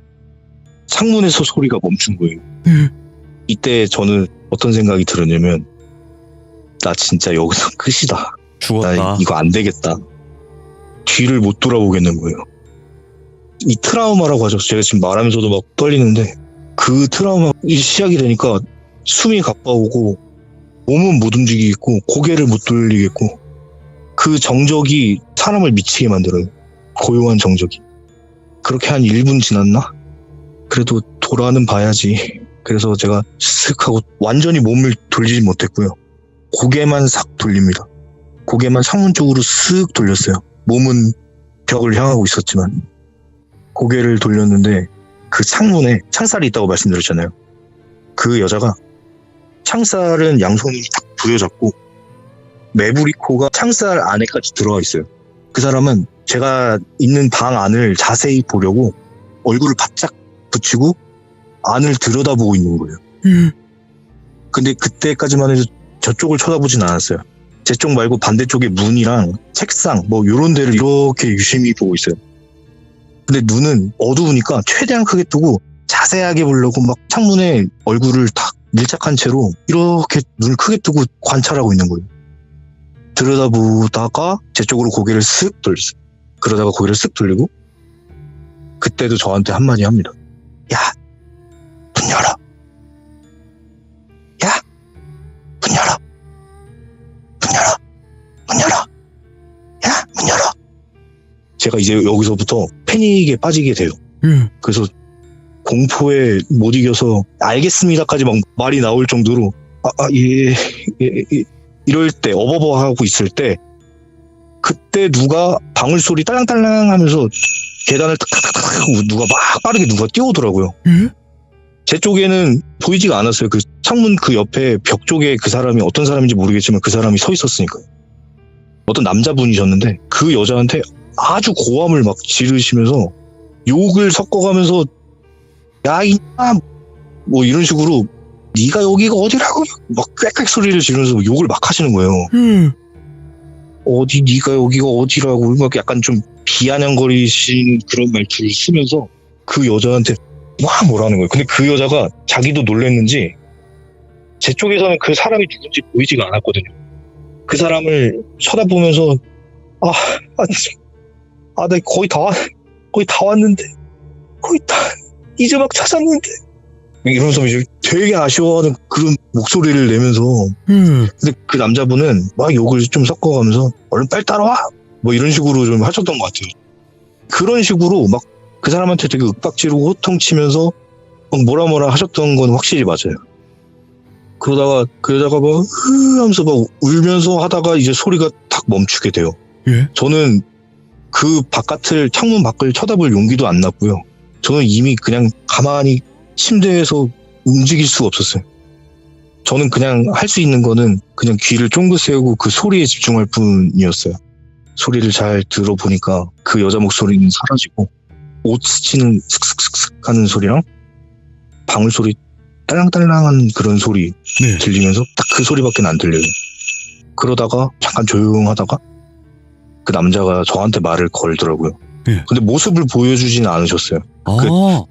창문에서 소리가 멈춘 거예요. 이때 저는 어떤 생각이 들었냐면 나 진짜 여기서 끝이다. 죽었다. 나 이거 안 되겠다. 뒤를 못 돌아보겠는 거예요. 이 트라우마라고 하죠. 제가 지금 말하면서도 막 떨리는데 그 트라우마 시작이 되니까 숨이 가빠오고 몸은 못 움직이겠고 고개를 못 돌리겠고 그 정적이 사람을 미치게 만들어요. 고요한 정적이. 그렇게 한 1분 지났나? 그래도 돌아는 봐야지. 그래서 제가 슥 하고 완전히 몸을 돌리지 못했고요. 고개만 싹 돌립니다. 고개만 창문 쪽으로 쓱 돌렸어요. 몸은 벽을 향하고 있었지만 고개를 돌렸는데 그 창문에 창살이 있다고 말씀드렸잖아요. 그 여자가 창살은 양손으로 딱 부여잡고 매부리코가 창살 안에까지 들어와 있어요. 그 사람은 제가 있는 방 안을 자세히 보려고 얼굴을 바짝 붙이고 안을 들여다보고 있는 거예요. 근데 그때까지만 해도 저쪽을 쳐다보진 않았어요. 제 쪽 말고 반대쪽에 문이랑 책상 뭐 이런 데를 이렇게 유심히 보고 있어요. 근데 눈은 어두우니까 최대한 크게 뜨고 자세하게 보려고 막 창문에 얼굴을 딱 밀착한 채로 이렇게 눈을 크게 뜨고 관찰하고 있는 거예요. 들여다보다가 제 쪽으로 고개를 쓱 돌렸어요. 그러다가 고개를 쓱 돌리고 그때도 저한테 한마디 합니다. 야, 문 열어. 야, 문 열어. 문 열어. 문 열어. 야, 문 열어. 제가 이제 여기서부터 패닉에 빠지게 돼요. 그래서 공포에 못 이겨서 알겠습니다까지 막 말이 나올 정도로 예, 이럴 때 어버버하고 있을 때 그때 누가 방울소리 딸랑딸랑 하면서 계단을 탁탁탁 하고 누가 막 빠르게 누가 뛰어오더라고요. 제 쪽에는 보이지가 않았어요. 그 창문 그 옆에 벽 쪽에 그 사람이 어떤 사람인지 모르겠지만 그 사람이 서 있었으니까요. 어떤 남자분이셨는데 그 여자한테 아주 고함을 막 지르시면서 욕을 섞어가면서 야 이놈아 뭐 이런 식으로 네가 여기가 어디라고 막 꽥꽥 소리를 지르면서 욕을 막 하시는 거예요. 어디 네가 여기가 어디라고 막 약간 좀 비아냥거리신 그런 말투를 쓰면서 그 여자한테 막 뭐라는 거예요. 근데 그 여자가 자기도 놀랬는지 제 쪽에서는 그 사람이 누군지 보이지가 않았거든요. 그 사람을 쳐다보면서 나 거의 다 왔는데 거의 다 이제 막 찾았는데 이러면서 이제 되게 아쉬워하는 그런 목소리를 내면서 근데 그 남자분은 막 욕을 좀 섞어가면서 얼른 빨리 따라와 뭐 이런 식으로 좀 하셨던 것 같아요. 그런 식으로 막 그 사람한테 되게 윽박지르고 호통치면서 막 뭐라 하셨던 건 확실히 맞아요. 그러다가 그 여자가 막 하면서 막 울면서 하다가 이제 소리가 탁 멈추게 돼요. 예? 저는 그 바깥을 창문 밖을 쳐다볼 용기도 안 났고요. 저는 이미 그냥 가만히 침대에서 움직일 수가 없었어요. 저는 그냥 할 수 있는 거는 그냥 귀를 쫑긋 세우고 그 소리에 집중할 뿐이었어요. 소리를 잘 들어보니까 그 여자 목소리는 사라지고 옷 스치는 슥슥슥슥 하는 소리랑 방울 소리 딸랑딸랑한 그런 소리 네. 들리면서 딱 그 소리밖에 안 들려요. 그러다가 잠깐 조용하다가 그 남자가 저한테 말을 걸더라고요. 예. 근데 모습을 보여주지는 않으셨어요. 아,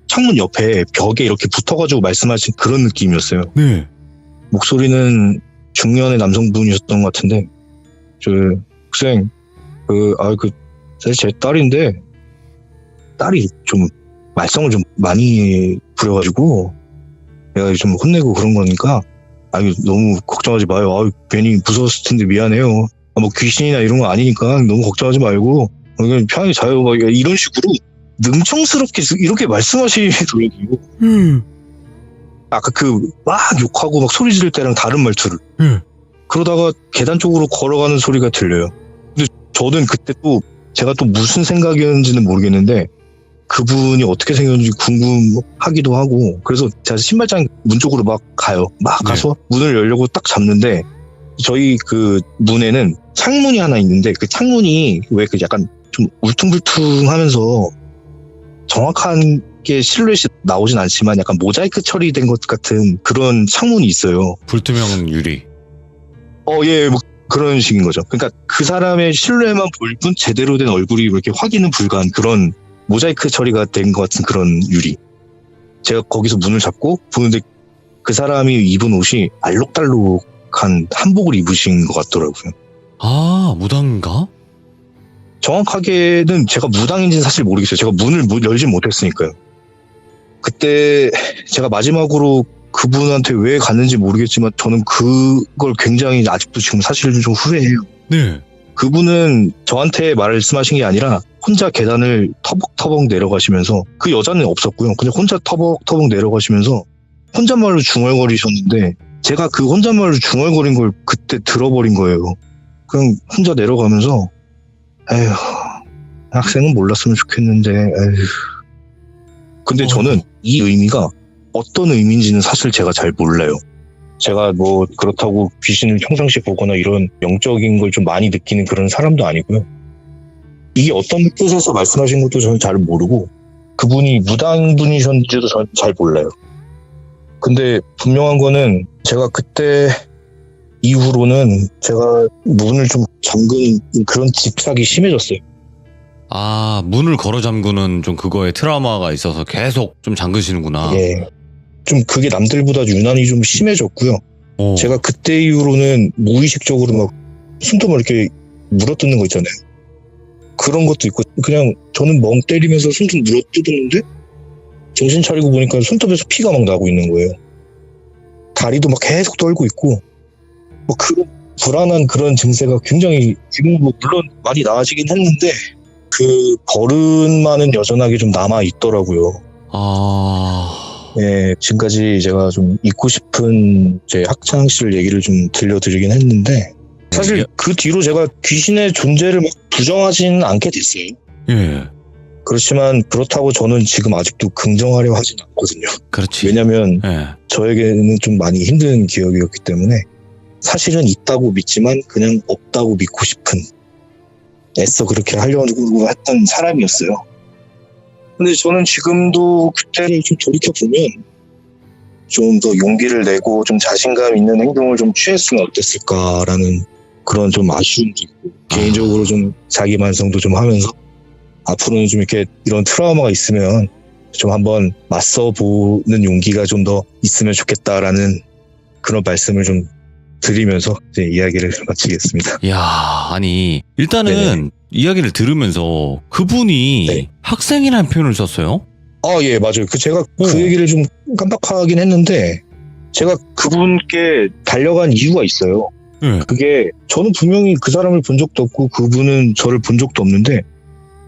창문 옆에 벽에 이렇게 붙어가지고 말씀하신 그런 느낌이었어요. 네. 목소리는 중년의 남성분이셨던 것 같은데, 학생, 사실 제 딸인데, 딸이 좀 말썽을 좀 많이 부려가지고, 내가 좀 혼내고 그런 거니까, 너무 걱정하지 마요. 괜히 무서웠을 텐데 미안해요. 뭐 귀신이나 이런 거 아니니까 너무 걱정하지 말고, 그냥 편하게 자요. 막 이런 식으로 능청스럽게 이렇게 말씀하시더라고요. 아까 막 욕하고 막 소리 지를 때랑 다른 말투를. 그러다가 계단 쪽으로 걸어가는 소리가 들려요. 근데 저는 그때 또 제가 또 무슨 생각이었는지는 모르겠는데 그분이 어떻게 생겼는지 궁금하기도 하고 그래서 제가 신발장 문 쪽으로 막 가요. 막 가서 문을 열려고 딱 잡는데 저희 그 문에는 창문이 하나 있는데 그 창문이 왜 그 약간 좀 울퉁불퉁하면서 정확한 게 실루엣이 나오진 않지만 약간 모자이크 처리된 것 같은 그런 창문이 있어요. 불투명 유리. 예, 뭐 그런 식인 거죠. 그러니까 그 사람의 실루엣만 볼 뿐 제대로 된 얼굴이 이렇게 확인은 불가한 그런 모자이크 처리가 된 것 같은 그런 유리. 제가 거기서 문을 잡고 보는데 그 사람이 입은 옷이 알록달록한 한복을 입으신 것 같더라고요. 아, 무당인가? 정확하게는 제가 무당인지는 사실 모르겠어요. 제가 문을 열지 못했으니까요. 그때 제가 마지막으로 그분한테 왜 갔는지 모르겠지만 저는 그걸 굉장히 아직도 지금 사실 좀 후회해요. 네. 그분은 저한테 말씀하신 게 아니라 혼자 계단을 터벅터벅 내려가시면서 그 여자는 없었고요. 그냥 혼자 터벅터벅 내려가시면서 혼잣말로 중얼거리셨는데 제가 그 혼잣말로 중얼거린 걸 그때 들어버린 거예요. 그냥 혼자 내려가면서 에휴, 학생은 몰랐으면 좋겠는데, 에휴. 근데 저는 이 의미가 어떤 의미인지는 사실 제가 잘 몰라요. 제가 뭐 그렇다고 귀신을 평상시에 보거나 이런 영적인 걸 좀 많이 느끼는 그런 사람도 아니고요. 이게 어떤 뜻에서 말씀하신 것도 저는 잘 모르고 그분이 무당분이셨는지도 저는 잘 몰라요. 근데 분명한 거는 제가 그때 이후로는 제가 문을 좀 잠근 그런 집착이 심해졌어요. 아, 문을 걸어 잠그는 좀 그거에 트라우마가 있어서 계속 좀 잠그시는구나. 예. 좀 그게 남들보다 유난히 좀 심해졌고요. 제가 그때 이후로는 무의식적으로 막 손톱을 이렇게 물어뜯는 거 있잖아요. 그런 것도 있고 그냥 저는 멍 때리면서 손톱 물어뜯었는데 정신 차리고 보니까 손톱에서 피가 막 나고 있는 거예요. 다리도 막 계속 떨고 있고 뭐 그런 불안한 그런 증세가 굉장히 지금 뭐 물론 많이 나아지긴 했는데 그 버릇만은 여전하게 좀 남아 있더라고요. 예, 지금까지 제가 좀 잊고 싶은 제 학창 시절 얘기를 좀 들려드리긴 했는데 사실 그 뒤로 제가 귀신의 존재를 막 부정하지는 않게 됐어요. 예. 그렇지만 그렇다고 저는 지금 아직도 긍정하려 하진 않거든요. 그렇지. 왜냐면 예. 저에게는 좀 많이 힘든 기억이었기 때문에 사실은 있다고 믿지만 그냥 없다고 믿고 싶은 애써 그렇게 하려고 했던 사람이었어요. 근데 저는 지금도 그때를 좀 돌이켜보면 좀 더 용기를 내고 좀 자신감 있는 행동을 좀 취했으면 어땠을까라는 그런 좀 아쉬움도 있고 개인적으로 좀 자기 반성도 좀 하면서 앞으로는 좀 이렇게 이런 트라우마가 있으면 좀 한번 맞서보는 용기가 좀 더 있으면 좋겠다라는 그런 말씀을 좀 드리면서 이제 이야기를 마치겠습니다. 이야, 아니 일단은 네네. 이야기를 들으면서 그분이 네. 학생이라는 표현을 썼어요? 예, 맞아요. 제가 그 얘기를 좀 깜빡하긴 했는데 제가 그분께 달려간 이유가 있어요. 네. 그게 저는 분명히 그 사람을 본 적도 없고 그분은 저를 본 적도 없는데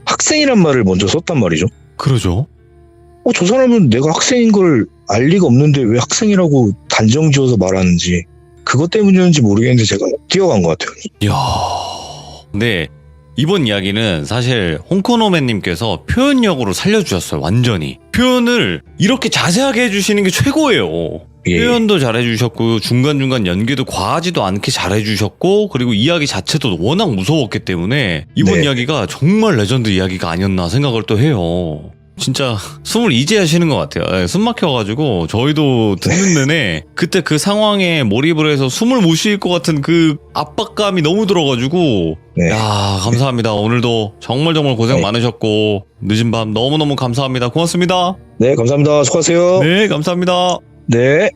학생이란 말을 먼저 썼단 말이죠. 그러죠. 저 사람은 내가 학생인 걸 알 리가 없는데 왜 학생이라고 단정 지어서 말하는지 그것 때문이었는지 모르겠는데 제가 뛰어간 것 같아요. 이야. 근데 이번 이야기는 사실 홍코노맨님께서 표현력으로 살려주셨어요. 완전히. 표현을 이렇게 자세하게 해주시는 게 최고예요. 예. 표현도 잘해주셨고 중간중간 연기도 과하지도 않게 잘해주셨고 그리고 이야기 자체도 워낙 무서웠기 때문에 이번 네. 이야기가 정말 레전드 이야기가 아니었나 생각을 또 해요. 진짜 숨을 이제야 쉬는 것 같아요. 네, 숨 막혀가지고 저희도 듣는 내내 그때 그 상황에 몰입을 해서 숨을 못 쉴 것 같은 그 압박감이 너무 들어가지고 네. 야, 감사합니다. 오늘도 정말 고생 네. 많으셨고 늦은 밤 너무너무 감사합니다. 고맙습니다. 네, 감사합니다. 수고하세요. 네, 감사합니다. 네.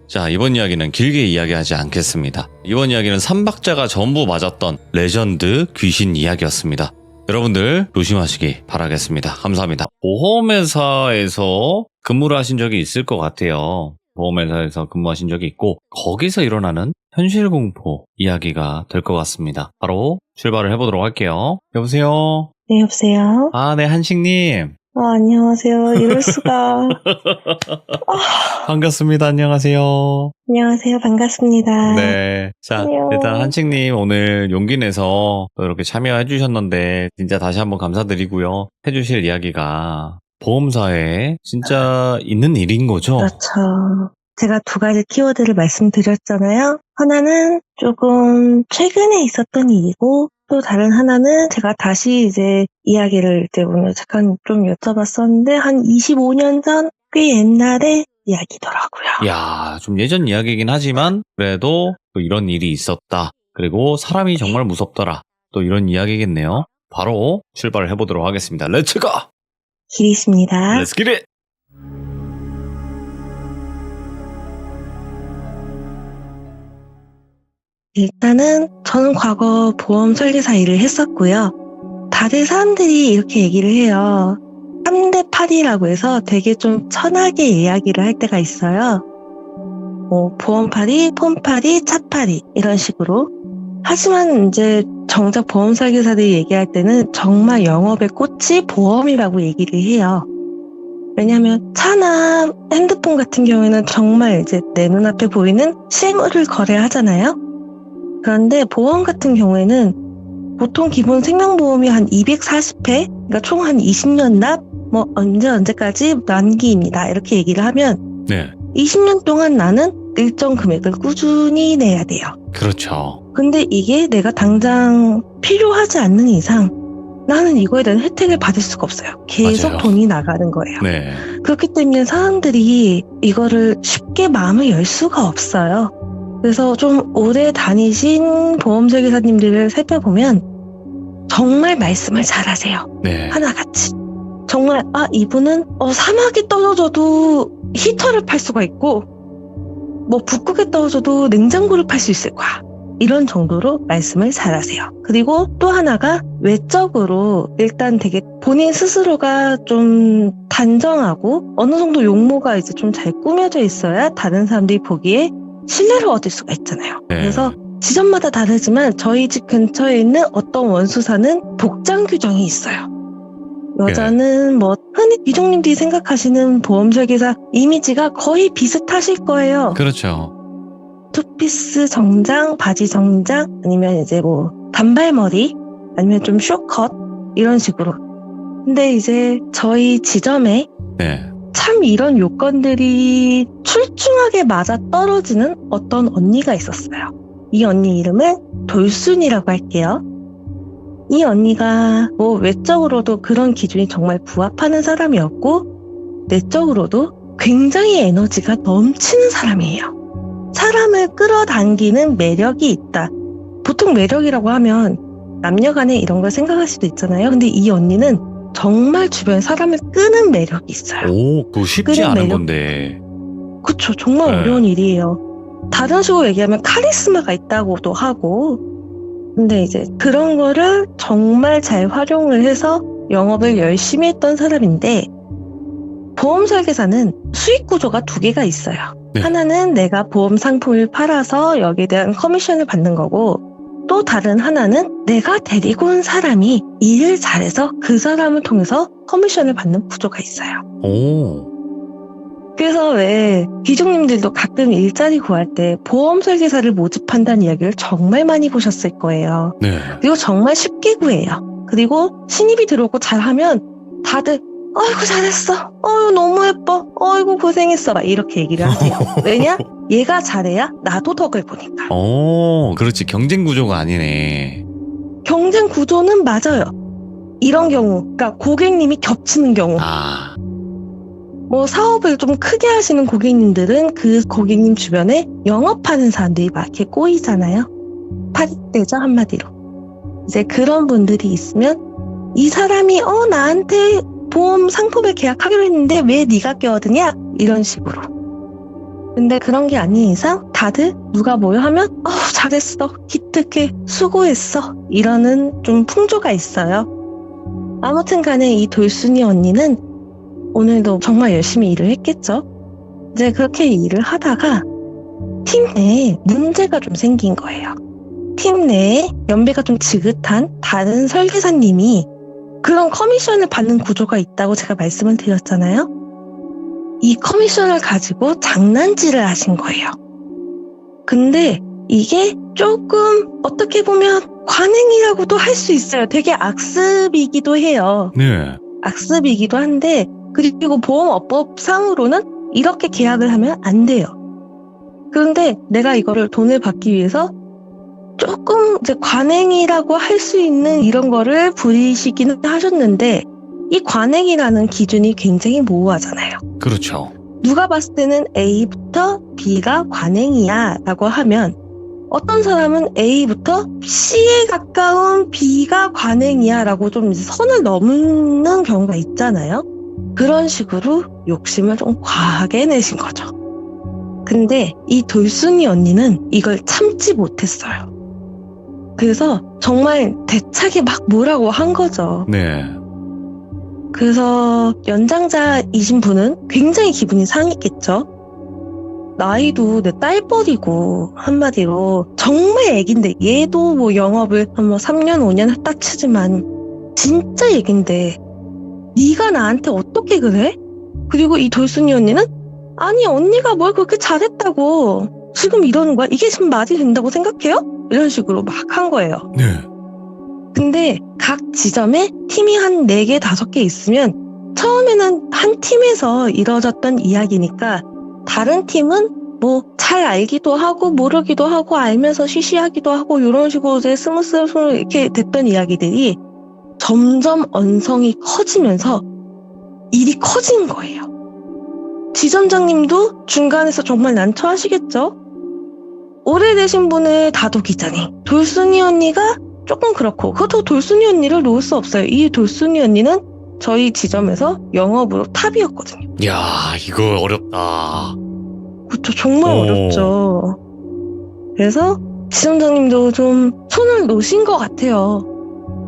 자, 이번 이야기는 길게 이야기하지 않겠습니다. 이번 이야기는 3박자가 전부 맞았던 레전드 귀신 이야기였습니다. 여러분들 조심하시기 바라겠습니다. 감사합니다. 보험회사에서 근무를 하신 적이 있을 것 같아요. 보험회사에서 근무하신 적이 있고 거기서 일어나는 현실공포 이야기가 될 것 같습니다. 바로 출발을 해보도록 할게요. 여보세요? 네, 여보세요? 아, 네, 한식님. 안녕하세요. 이럴 수가. 반갑습니다. 안녕하세요. 안녕하세요. 반갑습니다. 네. 자, 안녕. 일단 한식님 오늘 용기 내서 또 이렇게 참여해 주셨는데 진짜 다시 한번 감사드리고요. 해주실 이야기가 보험사에 진짜 있는 일인 거죠? 그렇죠. 제가 두 가지 키워드를 말씀드렸잖아요. 하나는 조금 최근에 있었던 일이고, 또 다른 하나는 제가 다시 이제 이야기를 이제 오늘 잠깐 좀 여쭤봤었는데, 한 25년 전 꽤 옛날의 이야기더라고요. 이야, 좀 예전 이야기이긴 하지만 그래도 또 이런 일이 있었다. 그리고 사람이 정말 무섭더라. 또 이런 이야기겠네요. 바로 출발을 해보도록 하겠습니다. 렛츠고! 길이 있습니다. 렛츠 기릿! 일단은 저는 과거 보험 설계사 일을 했었고요. 다들 사람들이 이렇게 얘기를 해요. 3대 8이라고 해서 되게 좀 천하게 이야기를 할 때가 있어요. 보험팔이, 폰팔이, 차팔이 이런 식으로. 하지만 이제 정작 보험 설계사들이 얘기할 때는 정말 영업의 꽃이 보험이라고 얘기를 해요. 왜냐하면 차나 핸드폰 같은 경우에는 정말 이제 내 눈앞에 보이는 실물을 거래하잖아요. 그런데 보험 같은 경우에는 보통 기본 생명보험이 한 240회, 그러니까 총 한 20년 납, 언제까지 만기입니다. 이렇게 얘기를 하면 네. 20년 동안 나는 일정 금액을 꾸준히 내야 돼요. 그렇죠. 근데 이게 내가 당장 필요하지 않는 이상 나는 이거에 대한 혜택을 받을 수가 없어요. 계속 맞아요. 돈이 나가는 거예요. 네. 그렇기 때문에 사람들이 이거를 쉽게 마음을 열 수가 없어요. 그래서 좀 오래 다니신 보험 설계사님들을 살펴보면 정말 말씀을 잘하세요. 네. 하나같이. 정말 이분은 사막에 떨어져도 히터를 팔 수가 있고 북극에 떨어져도 냉장고를 팔 수 있을 거야. 이런 정도로 말씀을 잘하세요. 그리고 또 하나가 외적으로 일단 되게 본인 스스로가 좀 단정하고 어느 정도 용모가 이제 좀 잘 꾸며져 있어야 다른 사람들이 보기에 신뢰를 얻을 수가 있잖아요. 네. 그래서 지점마다 다르지만 저희 집 근처에 있는 어떤 원수사는 복장 규정이 있어요. 여자는 흔히 귀종님들이 생각하시는 보험 설계사 이미지가 거의 비슷하실 거예요. 그렇죠. 투피스 정장, 바지 정장, 아니면 이제 단발머리, 아니면 좀 쇼컷 이런 식으로. 근데 이제 저희 지점에 네. 참 이런 요건들이 출중하게 맞아 떨어지는 어떤 언니가 있었어요. 이 언니 이름을 돌순이라고 할게요. 이 언니가 외적으로도 그런 기준이 정말 부합하는 사람이었고 내적으로도 굉장히 에너지가 넘치는 사람이에요. 사람을 끌어당기는 매력이 있다. 보통 매력이라고 하면 남녀 간에 이런 걸 생각할 수도 있잖아요. 근데 이 언니는 정말 주변 사람을 끄는 매력이 있어요. 오, 그거 쉽지 끄는 않은 매력. 건데. 그쵸. 정말 네. 어려운 일이에요. 다른 식으로 얘기하면 카리스마가 있다고도 하고 근데 이제 그런 거를 정말 잘 활용을 해서 영업을 열심히 했던 사람인데 보험 설계사는 수익 구조가 두 개가 있어요. 네. 하나는 내가 보험 상품을 팔아서 여기에 대한 커미션을 받는 거고 또 다른 하나는 내가 데리고 온 사람이 일을 잘해서 그 사람을 통해서 커미션을 받는 구조가 있어요. 오. 그래서 왜 귀족님들도 가끔 일자리 구할 때 보험 설계사를 모집한다는 이야기를 정말 많이 보셨을 거예요. 네. 그리고 정말 쉽게 구해요. 그리고 신입이 들어오고 잘하면 다들 아이고 잘했어. 어이구 너무 예뻐. 어이구 고생했어. 막 이렇게 얘기를 하세요. 왜냐? 얘가 잘해야 나도 덕을 보니까. 오, 그렇지. 경쟁 구조가 아니네. 경쟁 구조는 맞아요. 이런 경우, 그러니까 고객님이 겹치는 경우. 아. 뭐 사업을 좀 크게 하시는 고객님들은 그 고객님 주변에 영업하는 사람들이 막 이렇게 꼬이잖아요. 파리떼죠, 한마디로. 이제 그런 분들이 있으면 이 사람이 나한테 보험 상품을 계약하기로 했는데 왜 네가 껴드냐? 이런 식으로. 근데 그런 게 아닌 이상 다들 누가 뭐요 하면 잘했어, 기특해, 수고했어 이러는 좀 풍조가 있어요. 아무튼 간에 이 돌순이 언니는 오늘도 정말 열심히 일을 했겠죠. 이제 그렇게 일을 하다가 팀 내에 문제가 좀 생긴 거예요. 팀 내에 연배가 좀 지긋한 다른 설계사님이 그런 커미션을 받는 구조가 있다고 제가 말씀을 드렸잖아요. 이 커미션을 가지고 장난질을 하신 거예요. 근데 이게 조금 어떻게 보면 관행이라고도 할 수 있어요. 되게 악습이기도 해요. 네. 악습이기도 한데 그리고 보험업법상으로는 이렇게 계약을 하면 안 돼요. 그런데 내가 이거를 돈을 받기 위해서 조금 이제 관행이라고 할 수 있는 이런 거를 부리시기는 하셨는데 이 관행이라는 기준이 굉장히 모호하잖아요. 그렇죠. 누가 봤을 때는 A부터 B가 관행이야 라고 하면 어떤 사람은 A부터 C에 가까운 B가 관행이야 라고 좀 이제 선을 넘는 경우가 있잖아요. 그런 식으로 욕심을 좀 과하게 내신 거죠. 근데 이 돌순이 언니는 이걸 참지 못했어요. 그래서 정말 대차게 막 뭐라고 한 거죠. 네. 그래서 연장자이신 분은 굉장히 기분이 상했겠죠. 나이도 내 딸뻘이고 한마디로 정말 애긴데 얘도 뭐 영업을 한 3년 5년 했다 치지만 진짜 애긴데 네가 나한테 어떻게 그래? 그리고 이 돌순이 언니는 아니 언니가 뭘 그렇게 잘했다고 지금 이러는 거야? 이게 지금 말이 된다고 생각해요? 이런 식으로 막 한 거예요. 네. 근데 각 지점에 팀이 한 4개, 5개 있으면 처음에는 한 팀에서 이루어졌던 이야기니까 다른 팀은 뭐 잘 알기도 하고 모르기도 하고 알면서 쉬쉬하기도 하고 이런 식으로 이제 스무스무 이렇게 됐던 이야기들이 점점 언성이 커지면서 일이 커진 거예요. 지점장님도 중간에서 정말 난처하시겠죠? 오래되신 분의 다독이자니 돌순이 언니가 조금 그렇고 그것도 돌순이 언니를 놓을 수 없어요. 이 돌순이 언니는 저희 지점에서 영업으로 탑이었거든요. 야, 이거 어렵다. 그쵸, 정말 오. 어렵죠. 그래서 지점장님도 좀 손을 놓으신 것 같아요.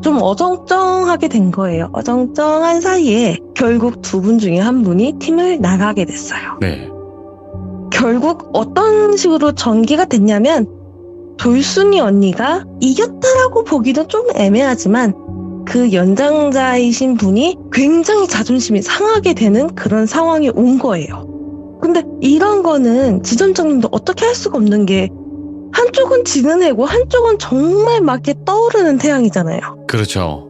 좀 어정쩡하게 된 거예요. 어정쩡한 사이에 결국 2분 중에 한 분이 팀을 나가게 됐어요. 네. 결국 어떤 식으로 전개가 됐냐면 돌순이 언니가 이겼다라고 보기는 좀 애매하지만 그 연장자이신 분이 굉장히 자존심이 상하게 되는 그런 상황이 온 거예요. 근데 이런 거는 지점장님도 어떻게 할 수가 없는 게 한쪽은 지는 애고 한쪽은 정말 막 이렇게 떠오르는 태양이잖아요. 그렇죠.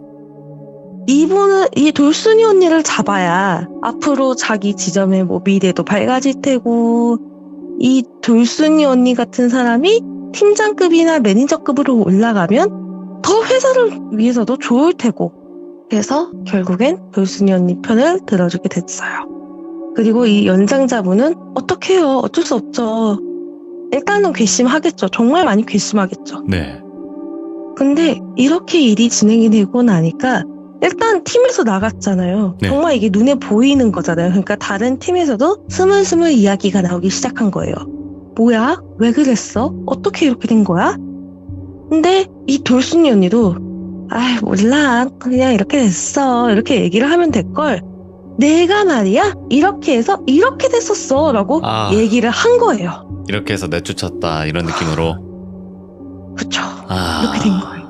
이분은 이 돌순이 언니를 잡아야 앞으로 자기 지점의 뭐 미래도 밝아질 테고 이 돌순이 언니 같은 사람이 팀장급이나 매니저급으로 올라가면 더 회사를 위해서도 좋을 테고 그래서 결국엔 돌순이 언니 편을 들어주게 됐어요. 그리고 이 연장자분은 어떡해요. 어쩔 수 없죠. 일단은 괘씸하겠죠. 정말 많이 괘씸하겠죠. 네. 근데 이렇게 일이 진행이 되고 나니까 일단 팀에서 나갔잖아요. 네. 정말 이게 눈에 보이는 거잖아요. 그러니까 다른 팀에서도 스물스물 이야기가 나오기 시작한 거예요. 뭐야? 왜 그랬어? 어떻게 이렇게 된 거야? 근데 이 돌순이 언니도 몰라. 그냥 이렇게 됐어. 이렇게 얘기를 하면 될걸. 내가 말이야? 이렇게 해서 이렇게 됐었어. 라고 얘기를 한 거예요. 이렇게 해서 내쫓았다 이런 느낌으로. 그쵸. 이렇게 된 거예요.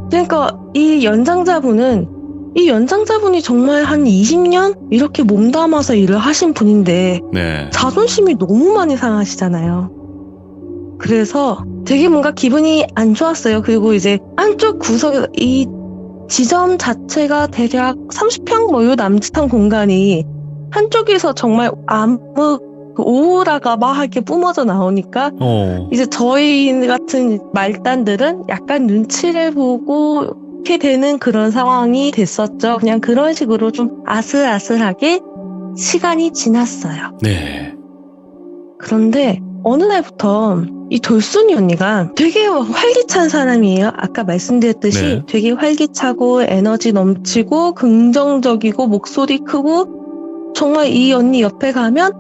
그러니까 이 연장자분이 정말 한 20년 이렇게 몸담아서 일을 하신 분인데 네. 자존심이 너무 많이 상하시잖아요. 그래서 되게 뭔가 기분이 안 좋았어요. 그리고 이제 안쪽 구석에서 이 지점 자체가 대략 30평 요 남짓한 공간이 한쪽에서 정말 암흑 오라가 막 이렇게 뿜어져 나오니까 이제 저희 같은 말단들은 약간 눈치를 보고 이렇게 되는 그런 상황이 됐었죠. 그냥 그런 식으로 좀 아슬아슬하게 시간이 지났어요. 네. 그런데 어느 날부터 이 돌순이 언니가 되게 활기찬 사람이에요. 아까 말씀드렸듯이 네. 되게 활기차고 에너지 넘치고 긍정적이고 목소리 크고 정말 이 언니 옆에 가면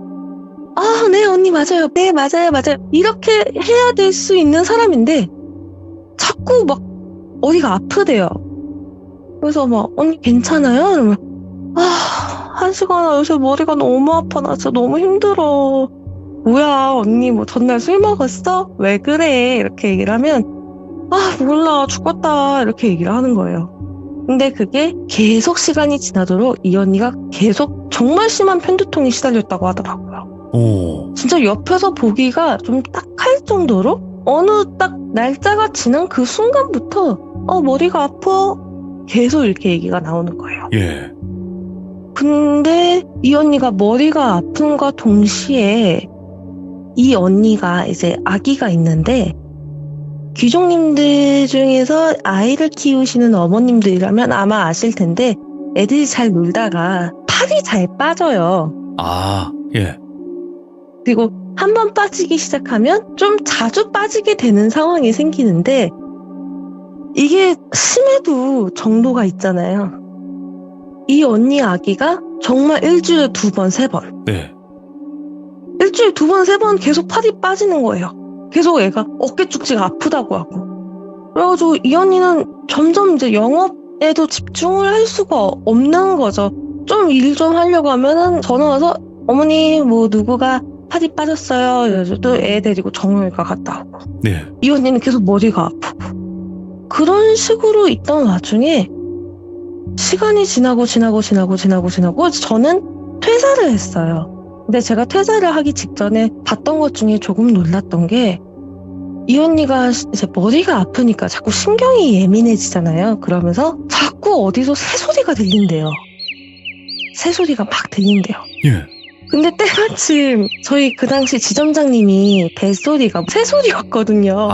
아, 네 언니 맞아요. 네 맞아요. 이렇게 해야 될 수 있는 사람인데 자꾸 막 어디가 아프대요. 그래서 막 언니 괜찮아요? 이러면 한시간아 요새 머리가 너무 아파. 나 진짜 너무 힘들어. 뭐야 언니 뭐 전날 술 먹었어? 왜 그래? 이렇게 얘기를 하면 몰라 죽겠다 이렇게 얘기를 하는 거예요. 근데 그게 계속 시간이 지나도록 이 언니가 계속 정말 심한 편두통이 시달렸다고 하더라고요. 오. 진짜 옆에서 보기가 좀 딱할 정도로 어느 딱 날짜가 지난 그 순간부터 머리가 아파 계속 이렇게 얘기가 나오는 거예요. 예. 근데 이 언니가 머리가 아픈과 동시에 이 언니가 이제 아기가 있는데 귀족님들 중에서 아이를 키우시는 어머님들이라면 아마 아실 텐데 애들이 잘 놀다가 팔이 잘 빠져요. 아, 예. 그리고 한 번 빠지기 시작하면 좀 자주 빠지게 되는 상황이 생기는데 이게 심해도 정도가 있잖아요. 이 언니 아기가 정말 일주일에 2번, 3번. 네. 일주일에 2번, 3번 계속 팔이 빠지는 거예요. 계속 애가 어깨 쪽지가 아프다고 하고. 그래가지고 이 언니는 점점 이제 영업에도 집중을 할 수가 없는 거죠. 좀 일 좀 하려고 하면은 전화 와서 어머니 뭐 누구가 팔이 빠졌어요. 이래서 또 애 데리고 정형외과 갔다 오고. 네. 이 언니는 계속 머리가 아프고. 그런 식으로 있던 와중에 시간이 지나고 저는 퇴사를 했어요. 근데 제가 퇴사를 하기 직전에 봤던 것 중에 조금 놀랐던 게 이 언니가 이제 머리가 아프니까 자꾸 신경이 예민해지잖아요. 그러면서 자꾸 어디서 새소리가 들린대요. 새소리가 막 들린대요. 예. 근데 때마침 저희 그 당시 지점장님이 벨소리가 새소리였거든요.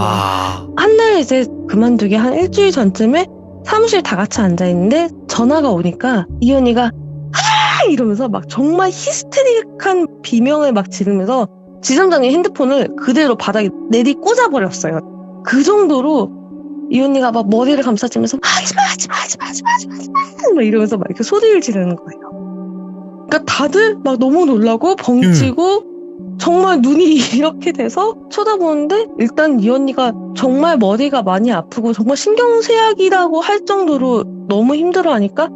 한날 이제 그만두기 한 일주일 전쯤에 사무실 다 같이 앉아있는데 전화가 오니까 이 언니가 이러면서 막 정말 히스테릭한 비명을 막 지르면서 지점장님 핸드폰을 그대로 바닥에 내리 꽂아버렸어요. 그 정도로 이 언니가 막 머리를 감싸주면서 하지마 막 이러면서 막 이렇게 소리를 지르는 거예요. 그러니까 다들 막 너무 놀라고 벙찌고 정말 눈이 이렇게 돼서 쳐다보는데 일단 이 언니가 정말 머리가 많이 아프고 정말 신경쇠약이라고 할 정도로 너무 힘들어하니까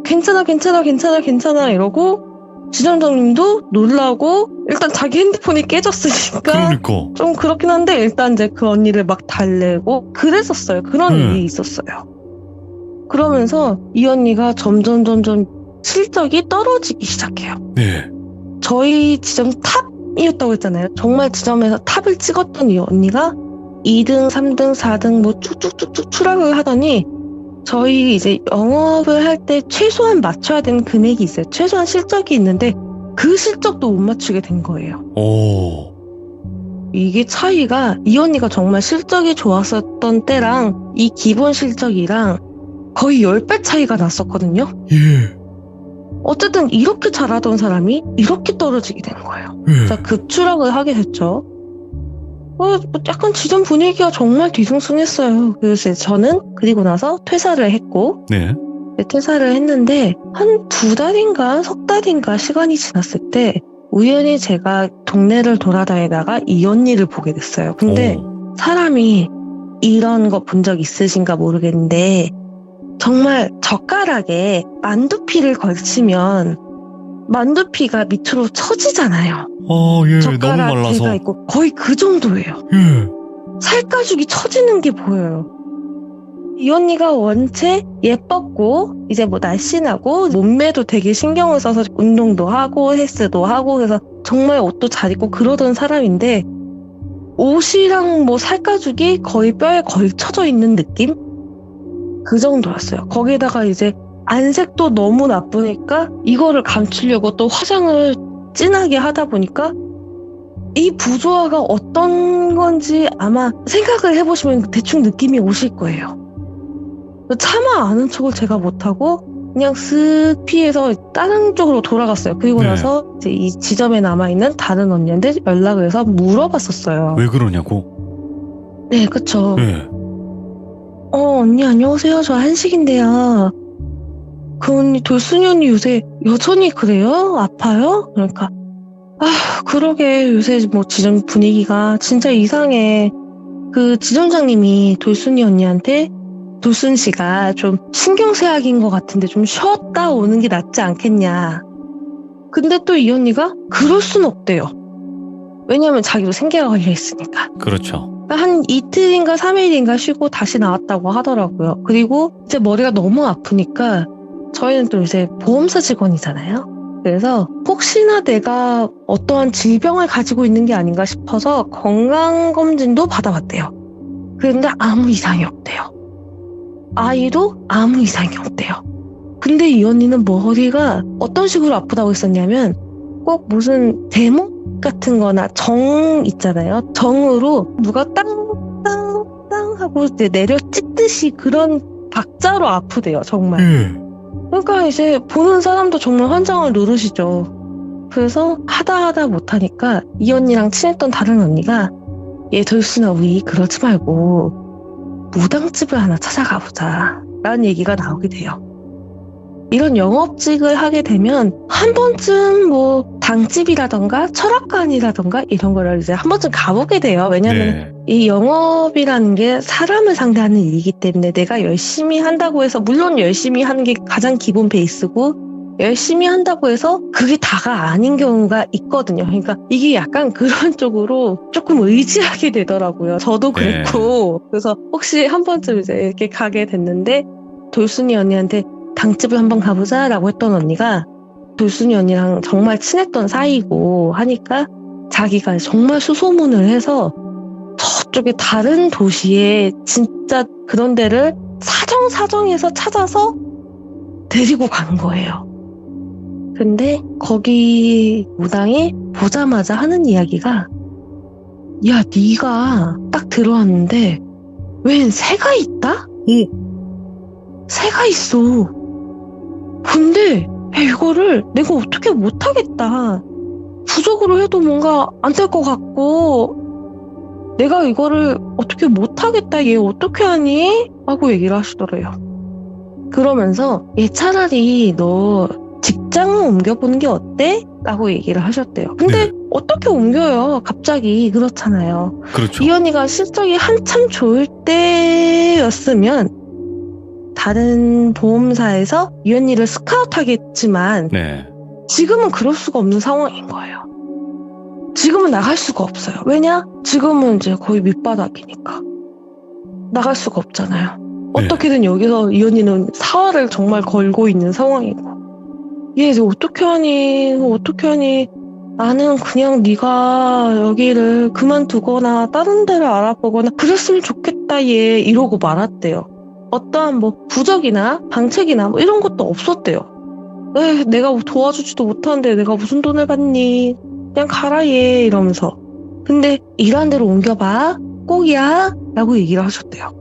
괜찮아 이러고 지점장님도 놀라고 일단 자기 핸드폰이 깨졌으니까 그러니까. 좀 그렇긴 한데 일단 이제 그 언니를 막 달래고 그랬었어요. 그런 일이 있었어요. 그러면서 이 언니가 점점 실적이 떨어지기 시작해요. 네. 저희 지점 탑이었다고 했잖아요. 정말 지점에서 탑을 찍었던 이 언니가 2등, 3등, 4등 뭐 쭉쭉쭉쭉 추락을 하더니 저희 이제 영업을 할 때 최소한 맞춰야 되는 금액이 있어요. 최소한 실적이 있는데 그 실적도 못 맞추게 된 거예요. 오. 이게 차이가 이 언니가 정말 실적이 좋았었던 때랑 이 기본 실적이랑 거의 10배 차이가 났었거든요. 예. 어쨌든 이렇게 잘하던 사람이 이렇게 떨어지게 된 거예요. 예. 자, 급추락을 하게 됐죠. 약간 지점 분위기가 정말 뒤숭숭했어요. 그래서 저는 그리고 나서 퇴사를 했고 네. 퇴사를 했는데 한 2달인가 3달인가 시간이 지났을 때 우연히 제가 동네를 돌아다니다가 이 언니를 보게 됐어요. 근데 사람이 이런 거 본 적 있으신가 모르겠는데 정말 젓가락에 만두피를 걸치면 만두피가 밑으로 처지잖아요. 예. 너무 젓가락 말라서. 개가 있고 거의 그 정도예요. 예. 살가죽이 처지는 게 보여요. 이 언니가 원체 예뻤고 이제 뭐 날씬하고 몸매도 되게 신경을 써서 운동도 하고 헬스도 하고 그래서 정말 옷도 잘 입고 그러던 사람인데 옷이랑 뭐 살가죽이 거의 뼈에 걸쳐져 있는 느낌? 그 정도였어요. 거기에다가 이제 안색도 너무 나쁘니까 이거를 감추려고 또 화장을 진하게 하다 보니까 이 부조화가 어떤 건지 아마 생각을 해보시면 대충 느낌이 오실 거예요. 차마 아는 척을 제가 못하고 그냥 쓱 피해서 다른 쪽으로 돌아갔어요. 그리고 네. 나서 이제 이 지점에 남아있는 다른 언니한테 연락을 해서 물어봤었어요. 왜 그러냐고? 네, 그쵸. 네. 언니 안녕하세요. 저 한식인데요. 그 언니 돌순이 언니 요새 여전히 그래요? 아파요? 그러니까 그러게 요새 뭐 지점 분위기가 진짜 이상해. 그 지점장님이 돌순이 언니한테 돌순 씨가 좀 신경쇠약인 것 같은데 좀 쉬었다 오는 게 낫지 않겠냐. 근데 또 이 언니가 그럴 순 없대요. 왜냐면 자기도 생계가 걸려 있으니까. 그렇죠. 한 이틀인가 3일인가 쉬고 다시 나왔다고 하더라고요. 그리고 이제 머리가 너무 아프니까 저희는 또 요새 보험사 직원이잖아요. 그래서 혹시나 내가 어떠한 질병을 가지고 있는 게 아닌가 싶어서 건강검진도 받아봤대요. 그런데 아무 이상이 없대요. 아이도 아무 이상이 없대요. 근데 이 언니는 머리가 어떤 식으로 아프다고 했었냐면 꼭 무슨 대목 같은 거나 정 있잖아요. 정으로 누가 땅땅땅 하고 이제 내려 찍듯이 그런 박자로 아프대요. 정말. 그러니까 이제 보는 사람도 정말 환장을 누르시죠. 그래서 하다 못하니까 이 언니랑 친했던 다른 언니가 얘 돌순아 우리 그러지 말고 무당집을 하나 찾아가 보자 라는 얘기가 나오게 돼요. 이런 영업직을 하게 되면 한 번쯤 뭐 당집이라던가 철학관이라던가 이런 거를 이제 한 번쯤 가보게 돼요. 왜냐면 네. 이 영업이라는 게 사람을 상대하는 일이기 때문에 내가 열심히 한다고 해서 물론 열심히 하는 게 가장 기본 베이스고 열심히 한다고 해서 그게 다가 아닌 경우가 있거든요. 그러니까 이게 약간 그런 쪽으로 조금 의지하게 되더라고요. 저도 그랬고 그래서 혹시 한 번쯤 이제 이렇게 가게 됐는데 돌순이 언니한테 당집을 한번 가보자라고 했던 언니가 돌순이 언니랑 정말 친했던 사이고 하니까 자기가 정말 수소문을 해서 저쪽에 다른 도시에 진짜 그런 데를 사정사정해서 찾아서 데리고 간 거예요. 근데 거기 무당이 보자마자 하는 이야기가 야 네가 딱 들어왔는데 웬 새가 있다? 새가 있어. 근데 이거를 내가 어떻게 못하겠다. 부적으로 해도 뭔가 안 될 것 같고 내가 이거를 어떻게 못하겠다. 얘 어떻게 하니? 하고 얘기를 하시더래요. 그러면서 얘 차라리 너 직장을 옮겨보는 게 어때? 라고 얘기를 하셨대요. 근데 네. 어떻게 옮겨요? 갑자기 그렇잖아요. 그렇죠. 이 언니가 실적이 한참 좋을 때였으면 다른 보험사에서 이 언니를 스카우트하겠지만 네. 지금은 그럴 수가 없는 상황인 거예요. 지금은 나갈 수가 없어요. 왜냐? 지금은 이제 거의 밑바닥이니까. 나갈 수가 없잖아요. 네. 어떻게든 여기서 이 언니는 사활을 정말 걸고 있는 상황이고 얘 이제 어떻게 하니 나는 그냥 네가 여기를 그만두거나 다른 데를 알아보거나 그랬으면 좋겠다 얘 이러고 말았대요. 어떠한 뭐 부적이나 방책이나 뭐 이런 것도 없었대요. 내가 도와주지도 못하는데 내가 무슨 돈을 받니? 그냥 가라 얘 이러면서. 근데 일하는 대로 옮겨봐. 꼭이야. 라고 얘기를 하셨대요.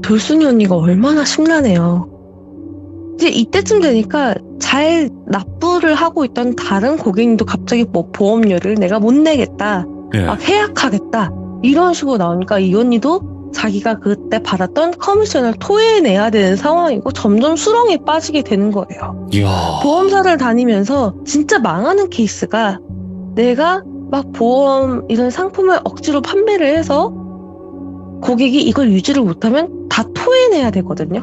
돌순이 언니가 얼마나 심란해요. 이제 이때쯤 되니까 잘 납부를 하고 있던 다른 고객님도 갑자기 뭐 보험료를 내가 못 내겠다. 네. 해약하겠다. 이런 식으로 나오니까 이 언니도 자기가 그때 받았던 커미션을 토해내야 되는 상황이고 점점 수렁에 빠지게 되는 거예요. 이야. 보험사를 다니면서 진짜 망하는 케이스가 내가 막 보험 이런 상품을 억지로 판매를 해서 고객이 이걸 유지를 못하면 다 토해내야 되거든요.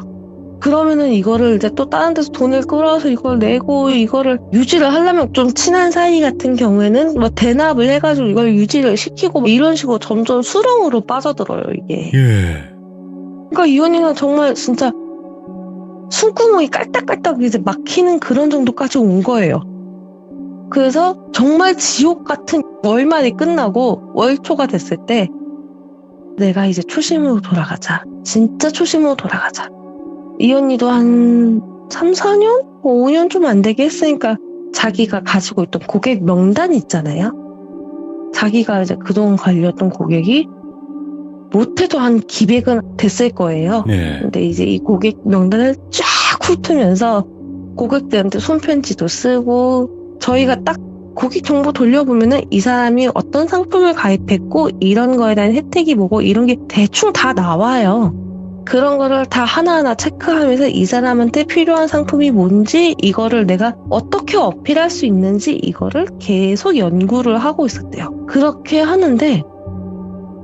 그러면은 이거를 이제 또 다른 데서 돈을 끌어서 이걸 내고 이거를 유지를 하려면 좀 친한 사이 같은 경우에는 뭐 대납을 해가지고 이걸 유지를 시키고 뭐 이런 식으로 점점 수렁으로 빠져들어요 이게. 예. 그러니까 이 언니는 정말 진짜 숨구멍이 깔딱깔딱 이제 막히는 그런 정도까지 온 거예요. 그래서 정말 지옥 같은 월말이 끝나고 월초가 됐을 때 내가 이제 초심으로 돌아가자. 진짜 초심으로 돌아가자. 이 언니도 한 3, 4년? 5년 좀 안 되게 했으니까 자기가 가지고 있던 고객 명단 있잖아요. 자기가 이제 그동안 관리했던 고객이 못해도 한 기백은 됐을 거예요. 네. 근데 이제 이 고객 명단을 쫙 막 훑으면서 고객들한테 손편지도 쓰고 저희가 딱 고객 정보 돌려보면은 이 사람이 어떤 상품을 가입했고 이런 거에 대한 혜택이 뭐고 이런 게 대충 다 나와요. 그런 거를 다 하나하나 체크하면서 이 사람한테 필요한 상품이 뭔지 이거를 내가 어떻게 어필할 수 있는지 이거를 계속 연구를 하고 있었대요. 그렇게 하는데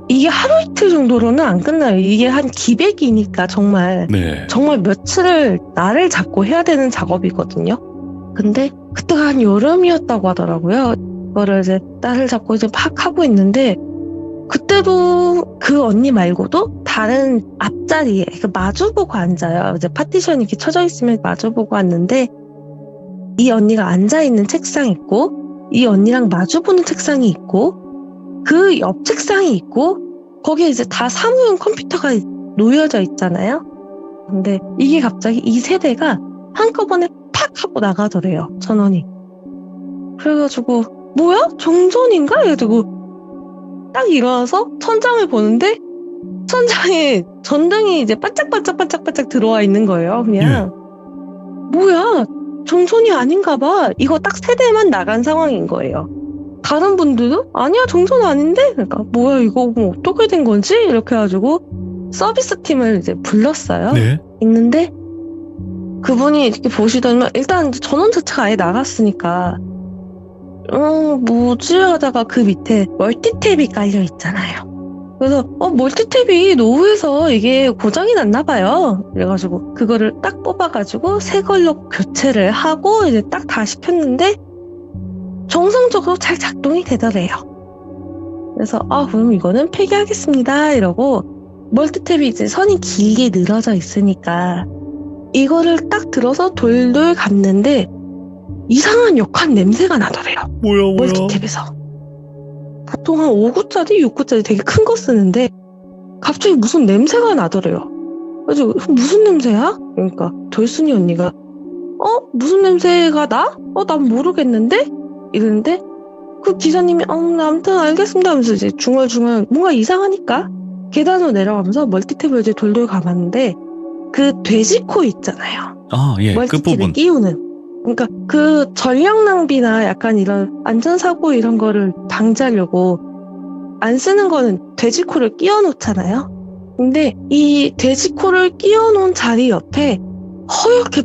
이게 하루 이틀 정도로는 안 끝나요. 이게 한 기백이니까 정말 네. 며칠을 날을 잡고 해야 되는 작업이거든요. 근데 그때가 한 여름이었다고 하더라고요. 그거를 이제 날을 잡고 이제 팍 하고 있는데 그때도 그 언니 말고도 다른 앞자리에 마주보고 앉아요. 이제 파티션이 이렇게 쳐져 있으면 마주보고 앉는데 이 언니가 앉아있는 책상이 있고 이 언니랑 마주보는 책상이 있고 그 옆 책상이 있고 거기에 이제 다 사무용 컴퓨터가 놓여져 있잖아요. 근데 이게 갑자기 이 세대가 한꺼번에 팍 하고 나가더래요. 전원이. 그래가지고 뭐야? 정전인가? 이래가지고 딱 일어나서 천장을 보는데 천장에 전등이 이제 반짝반짝 들어와 있는 거예요. 그냥 뭐야? 정전이 아닌가 봐. 이거 딱 세대만 나간 상황인 거예요. 다른 분들도 아니야 정전 아닌데? 그러니까 뭐야 이거 뭐 어떻게 된 건지? 이렇게 해가지고 서비스 팀을 이제 불렀어요. 네. 있는데 그분이 이렇게 보시더니 일단 전원 자체가 아예 나갔으니까 뭐지 하다가 그 밑에 멀티탭이 깔려 있잖아요. 그래서 멀티탭이 노후해서 이게 고장이 났나 봐요. 그래가지고 그거를 딱 뽑아가지고 새 걸로 교체를 하고 이제 딱 다시 켰는데 정상적으로 잘 작동이 되더래요. 그래서 그럼 이거는 폐기하겠습니다 이러고 멀티탭이 이제 선이 길게 늘어져 있으니까 이거를 딱 들어서 돌돌 감는데 이상한 역한 냄새가 나더래요. 뭐야? 멀티탭에서. 보통 한 5구짜리, 6구짜리 되게 큰 거 쓰는데 갑자기 무슨 냄새가 나더래요. 그래서 무슨 냄새야? 그러니까 돌순이 언니가 무슨 냄새가 나? 난 모르겠는데? 이러는데 그 기사님이 아무튼 알겠습니다 하면서 이제 중얼중얼 뭔가 이상하니까 계단으로 내려가면서 멀티탭을 이제 돌돌 감았는데 그 돼지코 있잖아요. 예. 멀티탭에 끝부분. 끼우는. 그러니까 그 전력 낭비나 약간 이런 안전사고 이런 거를 방지하려고 안 쓰는 거는 돼지코를 끼워 놓잖아요. 근데 이 돼지코를 끼워 놓은 자리 옆에 허옇게